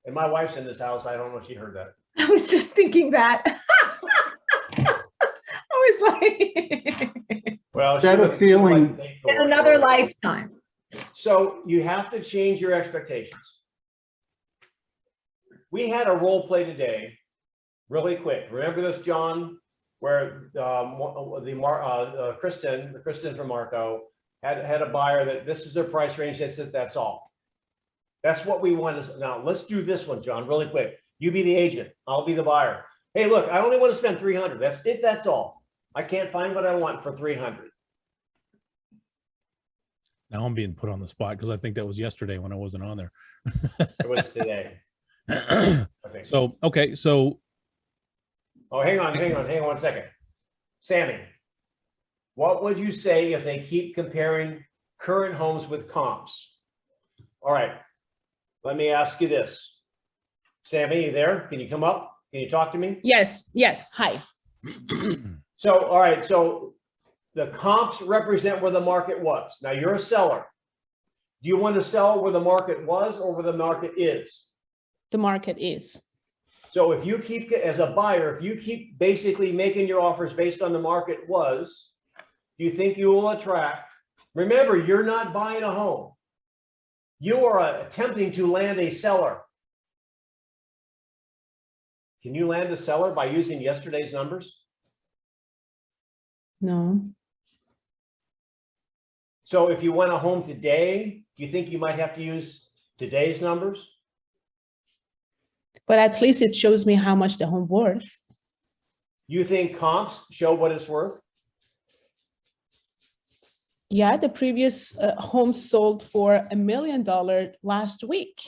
[SPEAKER 1] And my wife's in this house. I don't know if she heard that.
[SPEAKER 5] I was just thinking that. I was like,
[SPEAKER 1] Well,
[SPEAKER 12] Is that a feeling?
[SPEAKER 5] in another lifetime.
[SPEAKER 1] So you have to change your expectations. We had a role play today, really quick. Remember this, John, where Kristen from Marco had a buyer that this is their price range. They said that's all. That's what we want to. Now let's do this one, John, really quick. You be the agent. I'll be the buyer. Hey, look, I only want to spend 300. That's it. That's all. I can't find what I want for 300.
[SPEAKER 2] Now I'm being put on the spot because I think that was yesterday when I wasn't on there.
[SPEAKER 1] It was today. Okay.
[SPEAKER 2] So, okay. So,
[SPEAKER 1] oh, hang on 1 second. Sammy, what would you say if they keep comparing current homes with comps? All right. Let me ask you this. Sammy, you there? Can you come up? Can you talk to me?
[SPEAKER 9] Yes, yes. Hi.
[SPEAKER 1] So, all right. So the comps represent where the market was. Now you're a seller. Do you want to sell where the market was or where the market is?
[SPEAKER 9] The market is.
[SPEAKER 1] So if you keep, as a buyer, if you keep basically making your offers based on the market was, do you think you will attract? Remember, you're not buying a home. You are attempting to land a seller. Can you land a seller by using yesterday's numbers?
[SPEAKER 9] No.
[SPEAKER 1] So if you want a home today, do you think you might have to use today's numbers?
[SPEAKER 9] But at least it shows me how much the home worth.
[SPEAKER 1] You think comps show what it's worth?
[SPEAKER 9] Yeah, the previous home sold for $1 million last week.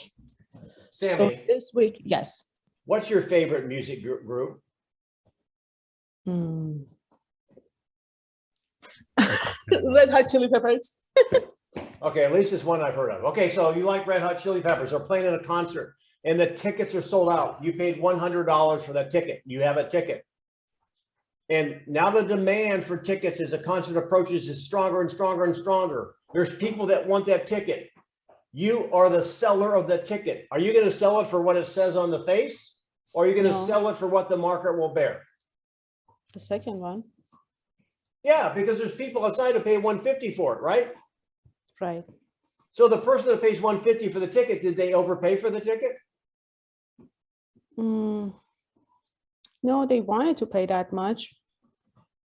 [SPEAKER 1] Sammy,
[SPEAKER 9] so this week, yes.
[SPEAKER 1] What's your favorite music group?
[SPEAKER 9] Red Hot Chili Peppers.
[SPEAKER 1] Okay, at least it's one I've heard of. Okay, so you like Red Hot Chili Peppers. They're playing at a concert and the tickets are sold out. You paid $100 for that ticket. You have a ticket. And now the demand for tickets as the concert approaches is stronger and stronger and stronger. There's people that want that ticket. You are the seller of the ticket. Are you going to sell it for what it says on the face? Or are you going to sell it for what the market will bear?
[SPEAKER 9] The second one.
[SPEAKER 1] Yeah, because there's people outside who pay $150 for it, right?
[SPEAKER 9] Right.
[SPEAKER 1] So the person that pays $150 for the ticket, did they overpay for the ticket?
[SPEAKER 9] No, they wanted to pay that much.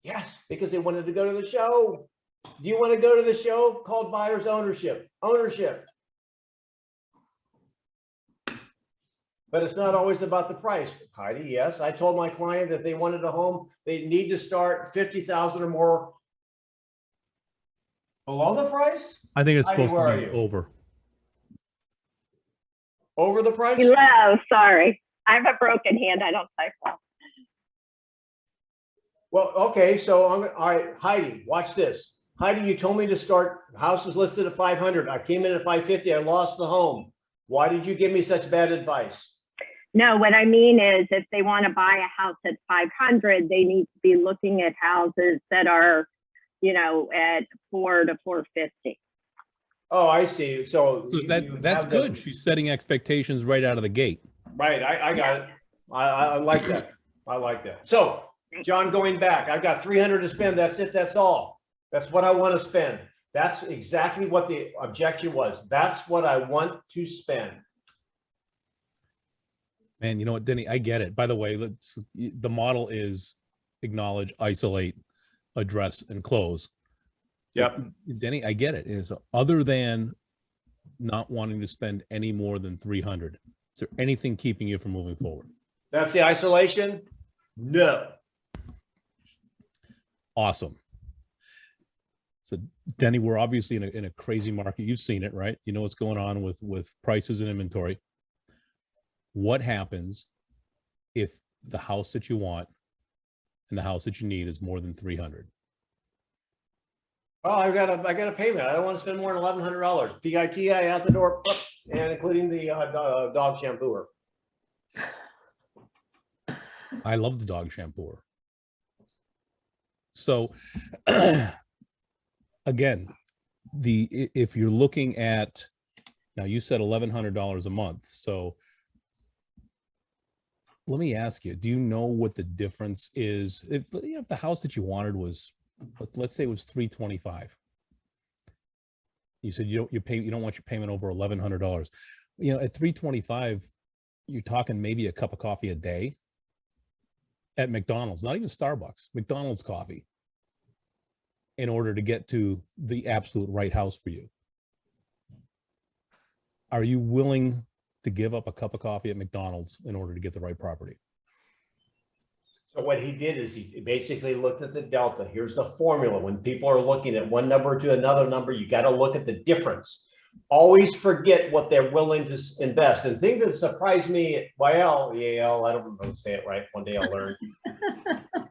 [SPEAKER 1] Yes, because they wanted to go to the show. Do you want to go to the show called buyer's ownership? Ownership. But it's not always about the price. Heidi, yes. I told my client that they wanted a home, they need to start 50,000 or more below the price.
[SPEAKER 2] I think it's
[SPEAKER 1] Heidi,
[SPEAKER 2] supposed to be over.
[SPEAKER 1] Over the price?
[SPEAKER 11] Below, sorry. I have a broken hand. I don't type well.
[SPEAKER 1] Well, okay. So all right, Heidi, watch this. Heidi, you told me to start, house is listed at 500. I came in at 550. I lost the home. Why did you give me such bad advice?
[SPEAKER 11] No, what I mean is if they want to buy a house at 500, they need to be looking at houses that are, you know, at 400 to 450.
[SPEAKER 1] Oh, I see. So
[SPEAKER 2] that's good. She's setting expectations right out of the gate.
[SPEAKER 1] Right. I got it. I like that. I like that. So John, going back, I've got 300 to spend. That's it. That's all. That's what I want to spend. That's exactly what the objection was. That's what I want to spend.
[SPEAKER 2] Man, you know what, Denny, I get it. By the way, the model is acknowledge, isolate, address, and close.
[SPEAKER 1] Yep.
[SPEAKER 2] Denny, I get it. Is other than not wanting to spend any more than 300. Is there anything keeping you from moving forward?
[SPEAKER 1] That's the isolation? No.
[SPEAKER 2] Awesome. So Denny, we're obviously in a crazy market. You've seen it, right? You know what's going on with prices and inventory. What happens if the house that you want and the house that you need is more than 300?
[SPEAKER 1] Oh, I got a payment. I don't want to spend more than $1,100. PITI out the door. and including the dog shampooer.
[SPEAKER 2] I love the dog shampooer. So again, if you're looking at, now you said $1,100 a month. So let me ask you, do you know what the difference is? If the house that you wanted was, let's say it was $325. You said you don't want your payment over $1,100. You know, at $325, you're talking maybe a cup of coffee a day at McDonald's, not even Starbucks, McDonald's coffee, in order to get to the absolute right house for you. Are you willing to give up a cup of coffee at McDonald's in order to get the right property?
[SPEAKER 1] So what he did is he basically looked at the delta. Here's the formula. When people are looking at one number to another number, you got to look at the difference. Always forget what they're willing to invest. And thing that surprised me at YL, I don't know how to say it right. One day I'll learn.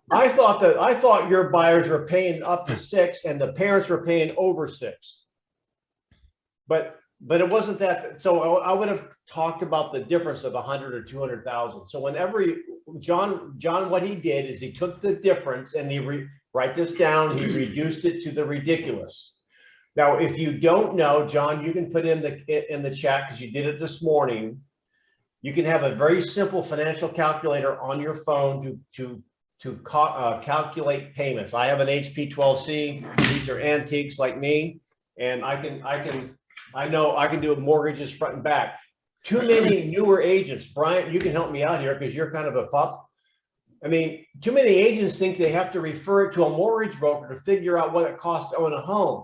[SPEAKER 1] I thought your buyers were paying up to 6 and the parents were paying over 6. But it wasn't that. So I would have talked about the difference of 100 or 200,000. So whenever John, what he did is he took the difference and write this down. He reduced it to the ridiculous. Now, if you don't know, John, you can put in the chat because you did it this morning. You can have a very simple financial calculator on your phone to calculate payments. I have an HP 12C. These are antiques like me, and I know I can do mortgages front and back. Too many newer agents. Brian, you can help me out here because you're kind of a pup. I mean, too many agents think they have to refer it to a mortgage broker to figure out what it costs to own a home.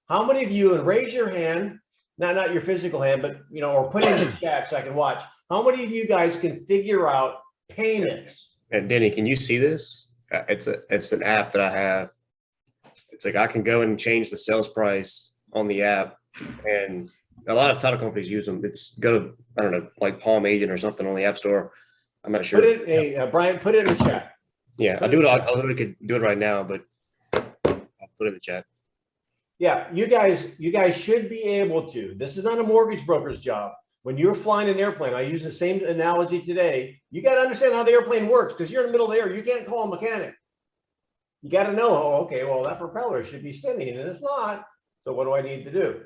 [SPEAKER 1] How many of you, and raise your hand, not your physical hand, but or put in the chat so I can watch. How many of you guys can figure out payments?
[SPEAKER 8] And Denny, can you see this? It's an app that I have. It's like I can go and change the sales price on the app, and a lot of title companies use them. It's go to, I don't know, like Palm Agent or something on the App Store. I'm not sure.
[SPEAKER 1] Brian, put it in the chat.
[SPEAKER 8] Yeah, I literally could do it right now, but I'll put it in the chat.
[SPEAKER 1] Yeah, you guys should be able to. This is not a mortgage broker's job. When you're flying an airplane, I use the same analogy today. You got to understand how the airplane works because you're in the middle of the air. You can't call a mechanic. You got to know, oh, okay, well, that propeller should be spinning and it's not. So what do I need to do?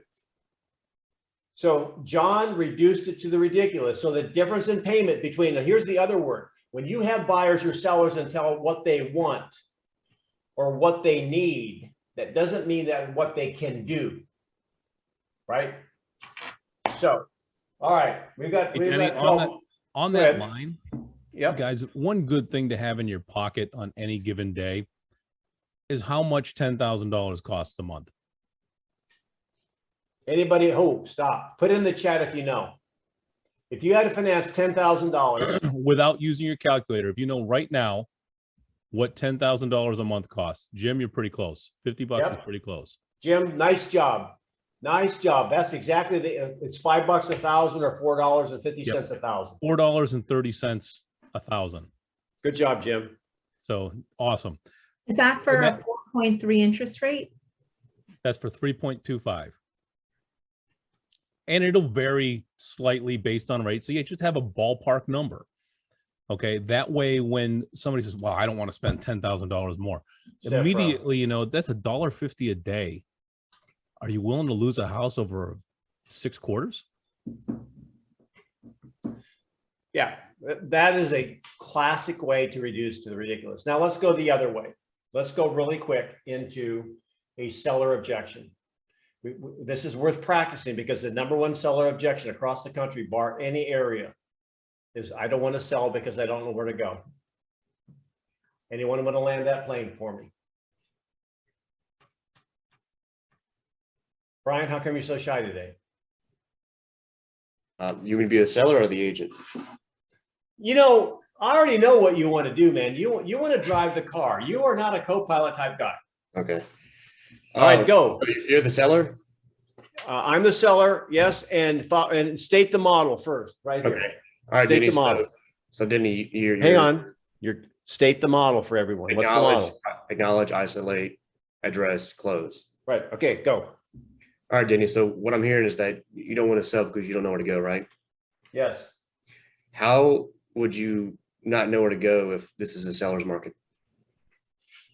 [SPEAKER 1] So John reduced it to the ridiculous. So the difference in payment between, here's the other word. When you have buyers or sellers and tell what they want or what they need, that doesn't mean that what they can do, right? So, all right, we've got
[SPEAKER 2] on that line.
[SPEAKER 1] Yeah,
[SPEAKER 2] guys, one good thing to have in your pocket on any given day is how much $10,000 costs a month.
[SPEAKER 1] Anybody? Oh, stop. Put in the chat if you know. If you had to finance $10,000
[SPEAKER 2] without using your calculator, if you know right now what $10,000 a month costs, Jim, you're pretty close. $50 is pretty close.
[SPEAKER 1] Jim, nice job. Nice job. That's exactly it's $5 1,000 or $4.50 1,000.
[SPEAKER 2] $4.30 1,000.
[SPEAKER 1] Good job, Jim.
[SPEAKER 2] So awesome.
[SPEAKER 5] Is that for a 4.3 interest rate?
[SPEAKER 2] That's for 3.25. And it'll vary slightly based on rate. So you just have a ballpark number. Okay. That way, when somebody says, well, I don't want to spend $10,000 more, immediately, that's $1.50 a day. Are you willing to lose a house over 6 quarters?
[SPEAKER 1] Yeah, that is a classic way to reduce to the ridiculous. Now let's go the other way. Let's go really quick into a seller objection. This is worth practicing because the #1 seller objection across the country, bar any area, is I don't want to sell because I don't know where to go. Anyone want to land that plane for me? Brian, how come you're so shy today?
[SPEAKER 8] You would be the seller or the agent?
[SPEAKER 1] I already know what you want to do, man. You want to drive the car. You are not a co-pilot type guy.
[SPEAKER 8] Okay.
[SPEAKER 1] All right, go.
[SPEAKER 8] So you're the seller?
[SPEAKER 1] I'm the seller, yes, and state the model first, right here.
[SPEAKER 8] Okay. All right,
[SPEAKER 1] state
[SPEAKER 8] Denny,
[SPEAKER 1] the model.
[SPEAKER 8] So Denny, you're
[SPEAKER 1] hang on. State the model for everyone. What's the model?
[SPEAKER 8] Acknowledge, isolate, address, close.
[SPEAKER 1] Right. Okay, go.
[SPEAKER 8] All right, Denny. So what I'm hearing is that you don't want to sell because you don't know where to go, right?
[SPEAKER 1] Yes.
[SPEAKER 8] How would you not know where to go if this is a seller's market?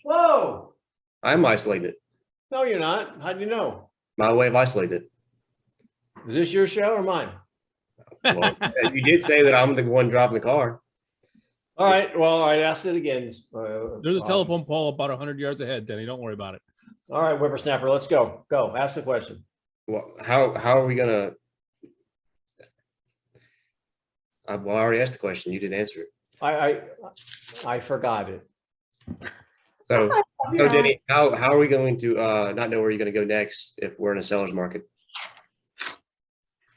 [SPEAKER 1] Whoa.
[SPEAKER 8] I'm isolated.
[SPEAKER 1] No, you're not. How do you know?
[SPEAKER 8] My way of isolated.
[SPEAKER 1] Is this your show or mine?
[SPEAKER 8] Well, you did say that I'm the one driving the car.
[SPEAKER 1] All right. Well, I asked it again.
[SPEAKER 2] There's a telephone pole about 100 yards ahead, Denny. Don't worry about it.
[SPEAKER 1] All right, whippersnapper, let's go. Go. Ask the question.
[SPEAKER 8] Well, how are we gonna? I already asked the question. You didn't answer it.
[SPEAKER 1] I forgot it.
[SPEAKER 8] So Denny, how are we going to not know where you're going to go next if we're in a seller's market?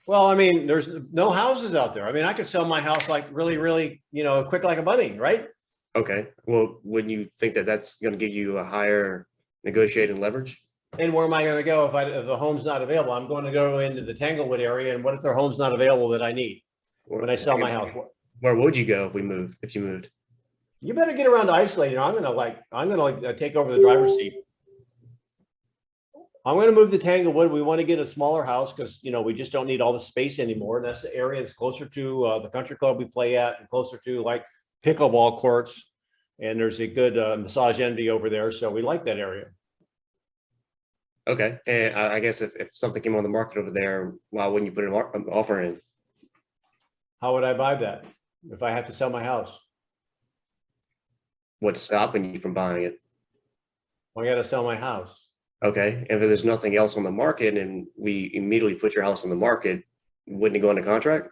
[SPEAKER 1] Well, I mean, there's no houses out there. I mean, I could sell my house like really, really, quick like a bunny, right?
[SPEAKER 8] Okay. Well, wouldn't you think that that's going to give you a higher negotiating leverage?
[SPEAKER 1] And where am I going to go if the home's not available? I'm going to go into the Tanglewood area. And what if their home's not available that I need when I sell my house?
[SPEAKER 8] Where would you go if you moved?
[SPEAKER 1] You better get around to isolating. I'm going to take over the driver's seat. I'm going to move to Tanglewood. We want to get a smaller house because, we just don't need all the space anymore. And that's the area that's closer to the country club we play at and closer to like pickleball courts. And there's a good massage envy over there. So we like that area.
[SPEAKER 8] Okay. And I guess if something came on the market over there, why wouldn't you put an offer in?
[SPEAKER 1] How would I buy that if I have to sell my house?
[SPEAKER 8] What's stopping you from buying it?
[SPEAKER 1] Well, I got to sell my house.
[SPEAKER 8] Okay. And if there's nothing else on the market and we immediately put your house on the market, wouldn't it go into contract?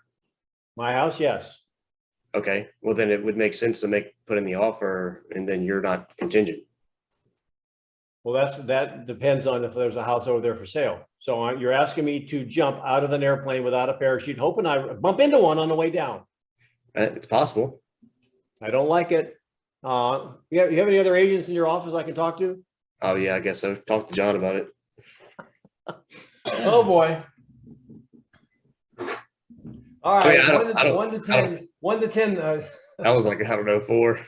[SPEAKER 1] My house, yes.
[SPEAKER 8] Okay. Well, then it would make sense to put in the offer and then you're not contingent.
[SPEAKER 1] Well, that depends on if there's a house over there for sale. So you're asking me to jump out of an airplane without a parachute, hoping I bump into one on the way down.
[SPEAKER 8] It's possible.
[SPEAKER 1] I don't like it. You have any other agents in your office I can talk to?
[SPEAKER 8] Oh yeah, I guess so. Talk to John about it.
[SPEAKER 1] Oh boy. All right.
[SPEAKER 8] I mean,
[SPEAKER 1] 1 to 10.
[SPEAKER 8] That was like, I don't know, 4.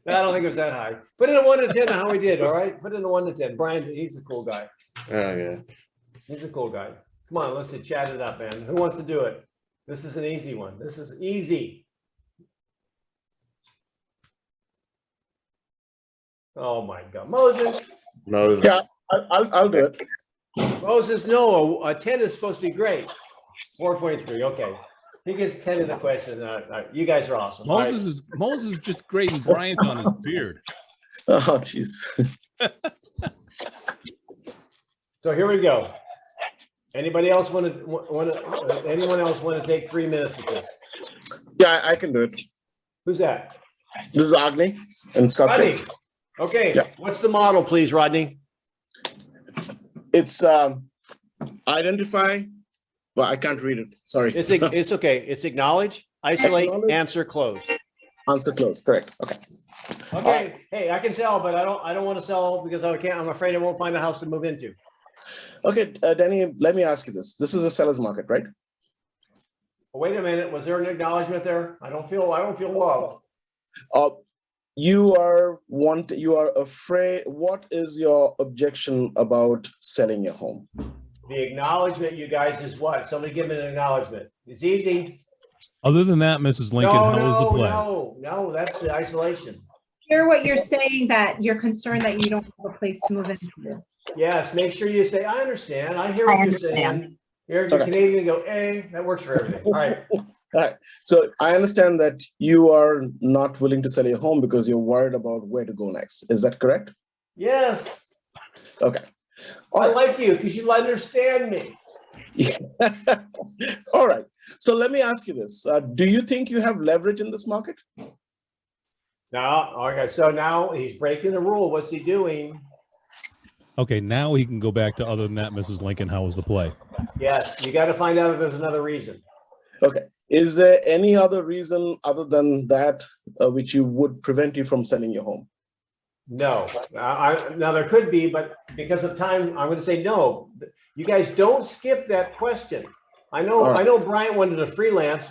[SPEAKER 1] I don't think it was that high. Put in a 1 to 10 how we did. All right. Put in a 1 to 10. Brian, he's a cool guy.
[SPEAKER 8] Oh yeah.
[SPEAKER 1] He's a cool guy. Come on, let's chat it up, man. Who wants to do it? This is an easy one. This is easy. Oh my God, Moses.
[SPEAKER 6] Yeah, I'll do it.
[SPEAKER 1] Moses, no, a 10 is supposed to be great. 4.3. Okay, he gets 10 in the question. You guys are awesome.
[SPEAKER 2] Moses is just grating Bryant on his beard.
[SPEAKER 6] Oh, jeez.
[SPEAKER 1] So here we go. Anybody else anyone else want to take 3 minutes of this?
[SPEAKER 6] Yeah, I can do it.
[SPEAKER 1] Who's that?
[SPEAKER 6] This is Agni in Scotland.
[SPEAKER 1] Rodney. Okay,
[SPEAKER 6] Yeah.
[SPEAKER 1] What's the model, please, Rodney?
[SPEAKER 6] It's identify. Well, I can't read it. Sorry.
[SPEAKER 1] It's okay. It's acknowledge, isolate,
[SPEAKER 6] Acknowledge.
[SPEAKER 1] answer, close.
[SPEAKER 6] Answer closed. Correct. Okay.
[SPEAKER 1] Okay. Hey, I can sell, but I don't want to sell because I'm afraid I won't find a house to move into.
[SPEAKER 6] Okay, Denny, let me ask you this. This is a seller's market, right?
[SPEAKER 1] Wait a minute. Was there an acknowledgement there? I don't feel love.
[SPEAKER 6] You are afraid. What is your objection about selling your home?
[SPEAKER 1] The acknowledgement, you guys, is what? Somebody give me an acknowledgement. It's easy.
[SPEAKER 2] Other than that, Mrs. Lincoln, how was the play?
[SPEAKER 1] No, that's the isolation.
[SPEAKER 5] Hear what you're saying, that you're concerned that you don't have a place to move into.
[SPEAKER 1] Yes, make sure you say, I understand. I hear what you're saying. You're Canadian, go, hey, that works for everything. All right.
[SPEAKER 6] All right. So I understand that you are not willing to sell your home because you're worried about where to go next. Is that correct?
[SPEAKER 1] Yes.
[SPEAKER 6] Okay.
[SPEAKER 1] I like you because you understand me.
[SPEAKER 6] All right. So let me ask you this. Do you think you have leverage in this market?
[SPEAKER 1] No. Okay. So now he's breaking the rule. What's he doing?
[SPEAKER 2] Okay, now he can go back to other than that, Mrs. Lincoln, how was the play?
[SPEAKER 1] Yes. You got to find out if there's another reason.
[SPEAKER 6] Okay. Is there any other reason other than that which would prevent you from selling your home?
[SPEAKER 1] No. Now there could be, but because of time, I'm going to say no. You guys don't skip that question. I know Brian wanted to freelance.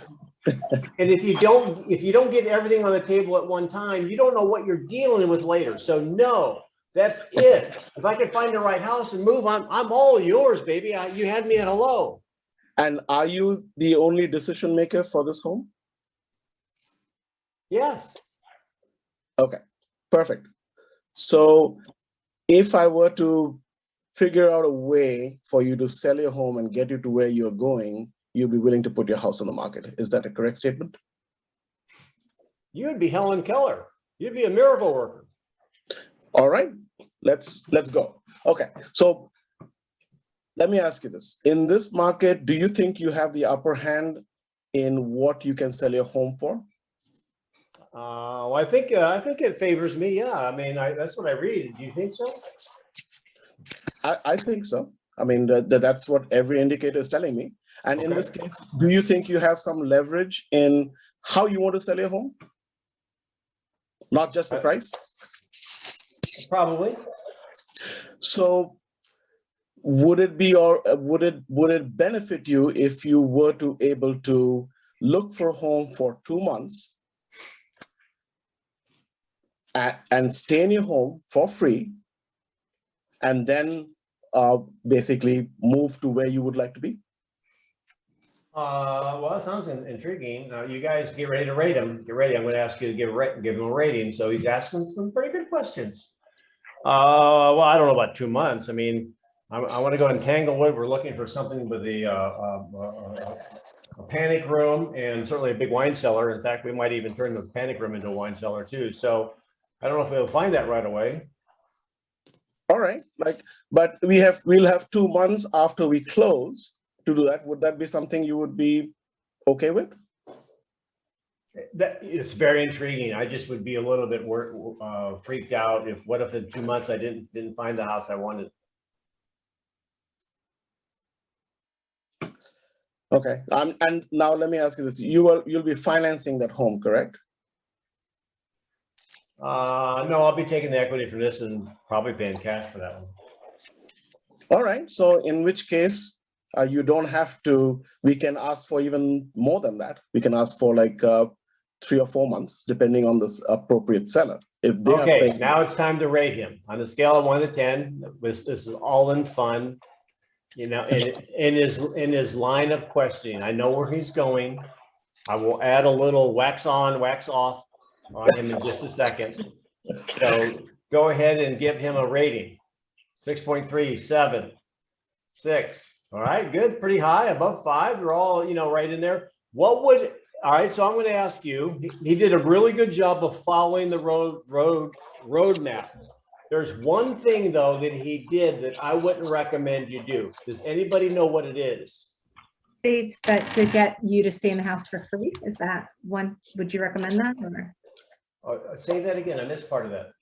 [SPEAKER 1] And if you don't get everything on the table at one time, you don't know what you're dealing with later. So no, That's it. If I can find the right house and move, I'm all yours, baby. You had me at hello.
[SPEAKER 6] And are you the only decision maker for this home?
[SPEAKER 1] Yes.
[SPEAKER 6] Okay, perfect. So if I were to figure out a way for you to sell your home and get you to where you're going, you'd be willing to put your house on the market. Is that a correct statement?
[SPEAKER 1] You'd be Helen Keller. You'd be a miracle worker.
[SPEAKER 6] All right, let's go. Okay, so let me ask you this. In this market, do you think you have the upper hand in what you can sell your home for?
[SPEAKER 1] Well, I think it favors me. Yeah, I mean, that's what I read. Do you think so?
[SPEAKER 6] I think so. I mean, that's what every indicator is telling me. And in this case, do you think you have some leverage in how you want to sell your home? Not just the price?
[SPEAKER 1] Probably.
[SPEAKER 6] So would it be, or would it benefit you if you were to able to look for a home for 2 months and stay in your home for free, and then basically move to where you would like to be?
[SPEAKER 1] Well, that sounds intriguing. You guys get ready to rate him. Get ready. I'm going to ask you to give him a rating. So he's asking some pretty good questions. Well, I don't know about 2 months. I mean, I want to go in Tanglewood. We're looking for something with a panic room and certainly a big wine cellar. In fact, we might even turn the panic room into a wine cellar too. So I don't know if we'll find that right away.
[SPEAKER 6] All right, but we'll have 2 months after we close to do that. Would that be something you would be okay with?
[SPEAKER 1] That it's very intriguing. I just would be a little bit freaked out what if in 2 months I didn't find the house I wanted.
[SPEAKER 6] Okay, and now let me ask you this: you'll be financing that home, correct?
[SPEAKER 1] No, I'll be taking the equity from this and probably paying cash for that one.
[SPEAKER 6] All right, so in which case you don't have to. We can ask for even more than that. We can ask for like 3 or 4 months, depending on this appropriate seller. If they are paying.
[SPEAKER 1] Now it's time to rate him on a scale of 1 to 10. This is all in fun. You know, in his line of questioning, I know where he's going. I will add a little wax on, wax off on him in just a second. So go ahead and give him a rating. 6.3, 7, 6. All right, good, pretty high, above 5. They're all, right in there. All right, so I'm going to ask you, he did a really good job of following the roadmap. There's one thing, though, that he did that I wouldn't recommend you do. Does anybody know what it is?
[SPEAKER 5] States that to get you to stay in the house for free. Is that one? Would you recommend that? Or?
[SPEAKER 1] Say that again. I missed part of that.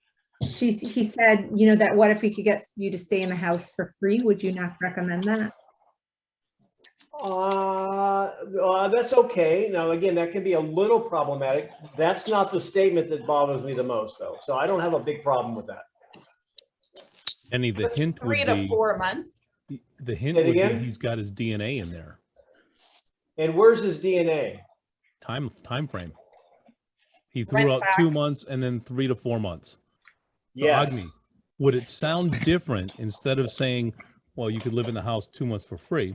[SPEAKER 5] He said, that what if we could get you to stay in the house for free? Would you not recommend that?
[SPEAKER 1] That's okay. Now, again, that can be a little problematic. That's not the statement that bothers me the most, though. So I don't have a big problem with that.
[SPEAKER 2] Any the hint
[SPEAKER 14] 3
[SPEAKER 2] would
[SPEAKER 14] to
[SPEAKER 2] be
[SPEAKER 14] 4 months.
[SPEAKER 2] the hint would be he's got his DNA in there.
[SPEAKER 1] And where's his DNA?
[SPEAKER 2] Time frame. He threw out 2 months and then 3 to 4 months. So
[SPEAKER 1] Yes.
[SPEAKER 2] Agni, would it sound different instead of saying, well, you could live in the house 2 months for free?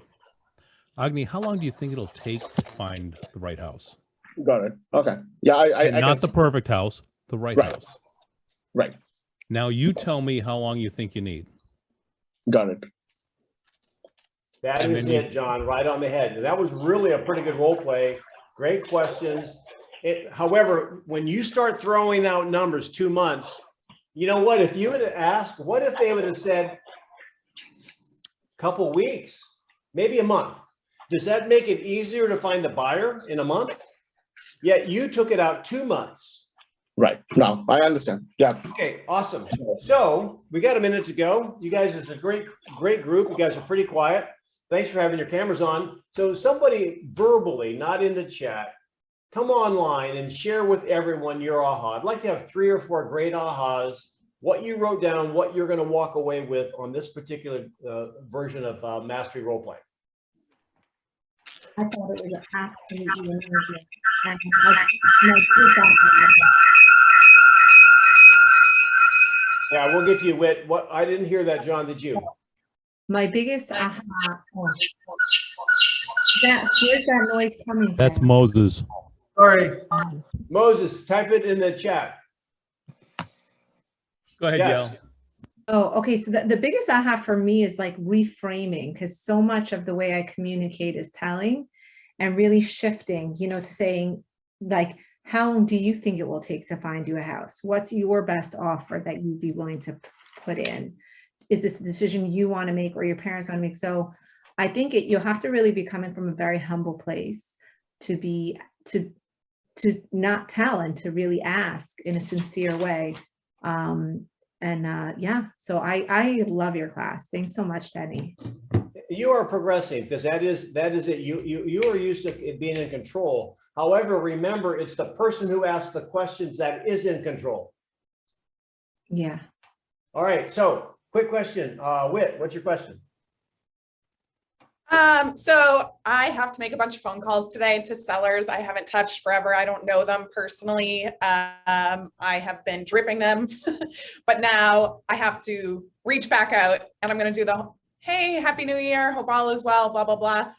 [SPEAKER 2] Agni, how long do you think it'll take to find the right house?
[SPEAKER 6] Got it. Okay. Yeah, I
[SPEAKER 2] not the perfect house, the right house.
[SPEAKER 6] Right.
[SPEAKER 2] Now you tell me how long you think you need.
[SPEAKER 6] Got it.
[SPEAKER 1] That is it, John, right on the head. And that was really a pretty good role play. Great questions. However, when you start throwing out numbers, 2 months, you know what? If you would have asked, what if they would have said a couple weeks, maybe a month? Does that make it easier to find the buyer in a month? Yet you took it out 2 months.
[SPEAKER 6] Right. No, I understand. Yeah.
[SPEAKER 1] Okay, awesome. So we got a minute to go. You guys, it's a great group. You guys are pretty quiet. Thanks for having your cameras on. So somebody verbally, not in the chat, come online and share with everyone your aha. I'd like to have 3 or 4 great ahas, what you wrote down, what you're going to walk away with on this particular version of Mastery Roleplay.
[SPEAKER 5] I thought it was an absolutely amazing.
[SPEAKER 1] Yeah, we'll get to you, Whit. What, I didn't hear that, John, did you?
[SPEAKER 5] My biggest aha. Where's that noise coming from?
[SPEAKER 2] That's Moses.
[SPEAKER 1] Sorry. Moses, type it in the chat.
[SPEAKER 2] Go ahead,
[SPEAKER 1] Yes.
[SPEAKER 2] Yale.
[SPEAKER 5] Oh, okay. So the biggest aha for me is like reframing, because so much of the way I communicate is telling and really shifting, to saying like, how long do you think it will take to find you a house? What's your best offer that you'd be willing to put in? Is this a decision you want to make or your parents want to make? So I think you'll have to really be coming from a very humble place to not tell and to really ask in a sincere way. Yeah, so I love your class. Thanks so much, Denny.
[SPEAKER 1] You are progressing, because that is it. You are used to it being in control. However, remember, it's the person who asks the questions that is in control.
[SPEAKER 5] Yeah.
[SPEAKER 1] All right. So quick question. Whit, what's your question?
[SPEAKER 14] So I have to make a bunch of phone calls today to sellers I haven't touched forever. I don't know them personally. I have been dripping them, but now I have to reach back out and I'm going to do the, hey, Happy New Year. Hope all is well, blah, blah, blah.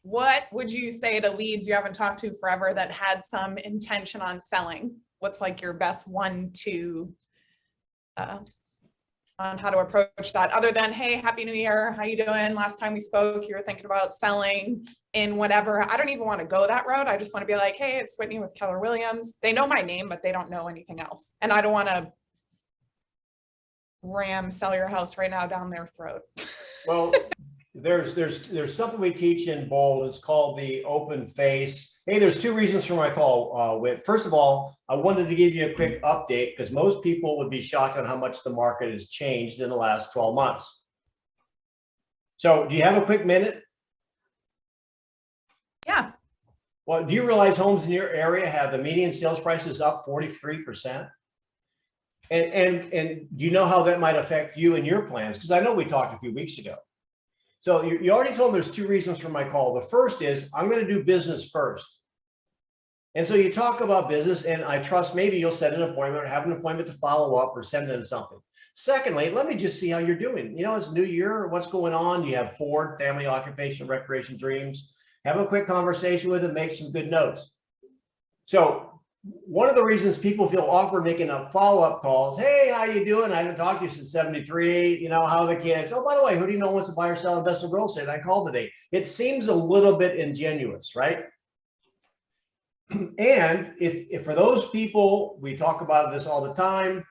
[SPEAKER 14] What would you say to leads you haven't talked to forever that had some intention on selling? What's like your best 1-2 on how to approach that, other than, hey, Happy New Year, how you doing? Last time we spoke, you were thinking about selling in whatever. I don't even want to go that route. I just want to be like, hey, it's Whitney with Keller Williams. They know my name, but they don't know anything else. And I don't want to ram sell your house right now down their throat.
[SPEAKER 1] Well, there's something we teach in Bold. It's called the open face. Hey, there's 2 reasons for my call, Whit. First of all, I wanted to give you a quick update because most people would be shocked on how much the market has changed in the last 12 months. So do you have a quick minute?
[SPEAKER 14] Yeah.
[SPEAKER 1] Well, do you realize homes in your area have the median sales prices up 43%? And do you know how that might affect you and your plans? Because I know we talked a few weeks ago. So you already told them there's 2 reasons for my call. The first is I'm going to do business first. And so you talk about business, and I trust maybe you'll set an appointment or have an appointment to follow up or send in something. Secondly, let me just see how you're doing. It's a new year. What's going on? You have Ford, family, occupation, recreation, dreams. Have a quick conversation with them, make some good notes. So one of the reasons people feel awkward making up follow-up calls, hey, how you doing? I haven't talked to you since 73. How are the kids? Oh, by the way, who do you know wants to buy or sell investment real estate? I called today. It seems a little bit ingenuous, right? And if for those people, we talk about this all the time,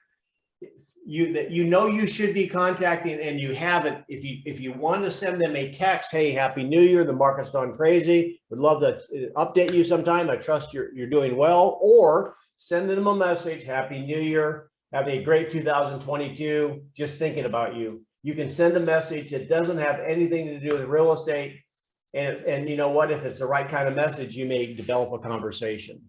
[SPEAKER 1] you should be contacting and you haven't. If you want to send them a text, hey, Happy New Year, the market's gone crazy, would love to update you sometime, I trust you're doing well, or send them a message, Happy New Year, having a great 2022, just thinking about you. You can send a message that doesn't have anything to do with real estate, and you know what, if it's the right kind of message, you may develop a conversation.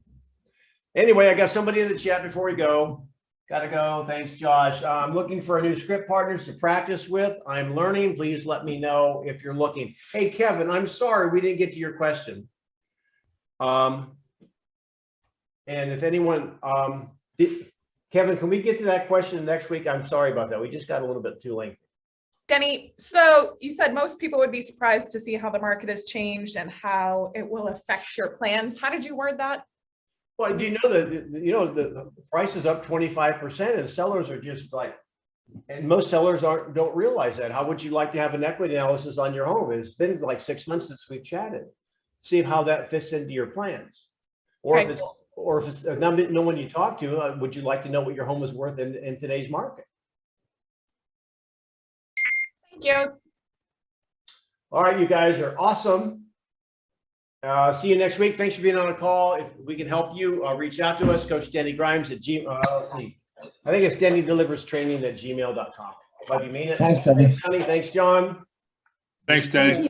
[SPEAKER 1] Anyway, I got somebody in the chat before we go. Gotta go. Thanks, Josh. I'm looking for new script partners to practice with. I'm learning. Please let me know if you're looking. Hey, Kevin, I'm sorry we didn't get to your question. And if anyone, Kevin, can we get to that question next week? I'm sorry about that. We just got a little bit too lengthy.
[SPEAKER 14] Denny, so you said most people would be surprised to see how the market has changed and how it will affect your plans. How did you word that?
[SPEAKER 1] Well, do you know that the price is up 25% and sellers are just like, and most sellers don't realize that. How would you like to have an equity analysis on your home? It's been like 6 months since we've chatted. See how that fits into your plans, or if it's no one you talk to, would you like to know what your home is worth in today's market?
[SPEAKER 14] Thank you.
[SPEAKER 1] All right, you guys are awesome. See you next week. Thanks for being on a call. If we can help you, reach out to us, Coach Denny Grimes at I think it's DennyDeliversTraining@gmail.com. Love you, mean it.
[SPEAKER 6] Thanks, Denny.
[SPEAKER 1] Thanks, John.
[SPEAKER 15] Thanks, Denny.